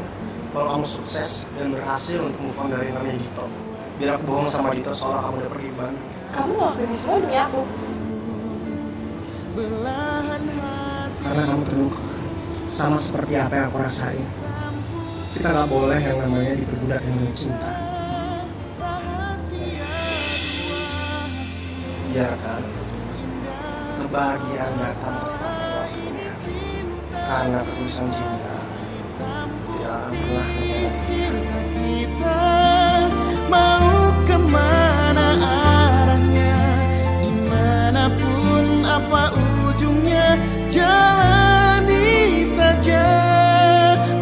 kalau kamu sukses dan berhasil untuk move on dari namanya Dito. Biar aku bohong sama Dito soal kamu udah pergi ke Bandung. Kamu ngelakuin ini semua demi aku. Karena kamu terluka, sama seperti apa yang aku rasain. Kita nggak boleh yang namanya diperbudak dengan cinta. Biarkan kebahagiaan datang tepat waktunya. Karena ketulusan cinta tidak akan pernah Cinta kita mau kemana arahnya, dimanapun apa ujungnya, jalani saja.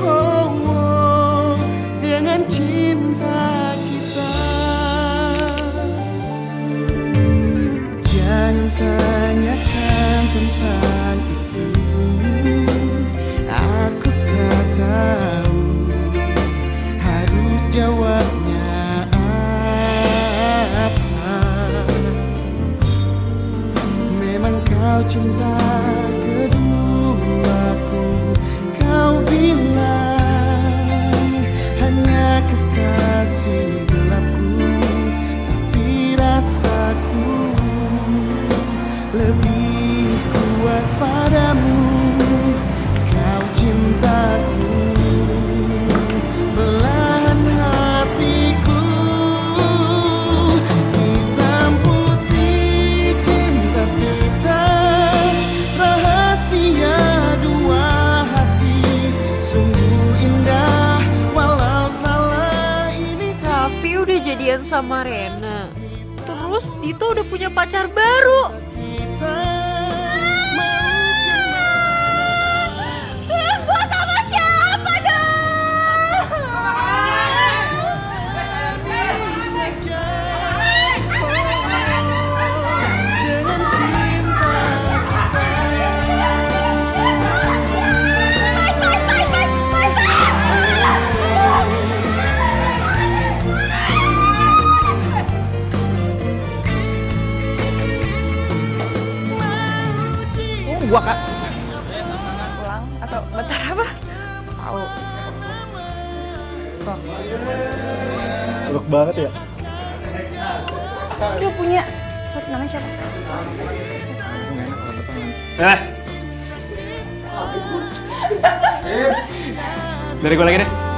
Oh, oh, dengan cinta kita. Jangan tanyakan tentang itu, aku tak tahu harus jawabnya apa. Memang kau cinta keduaku, kau bilang hanya kekasih gelapku, tapi rasaku lebih kuat padamu. Kau cintaku, belahan hatiku, hitam putih cinta kita, rahasia dua hati, sungguh indah walau salah ini. Raffi udah jadian sama Rena. Terus Dito udah punya pacar baru. Terus gue sama siapa dong? gua kak. Pulang atau bentar apa? Tahu. Kok? Buruk banget ya. Lu punya namanya siapa? Dari gue lagi deh.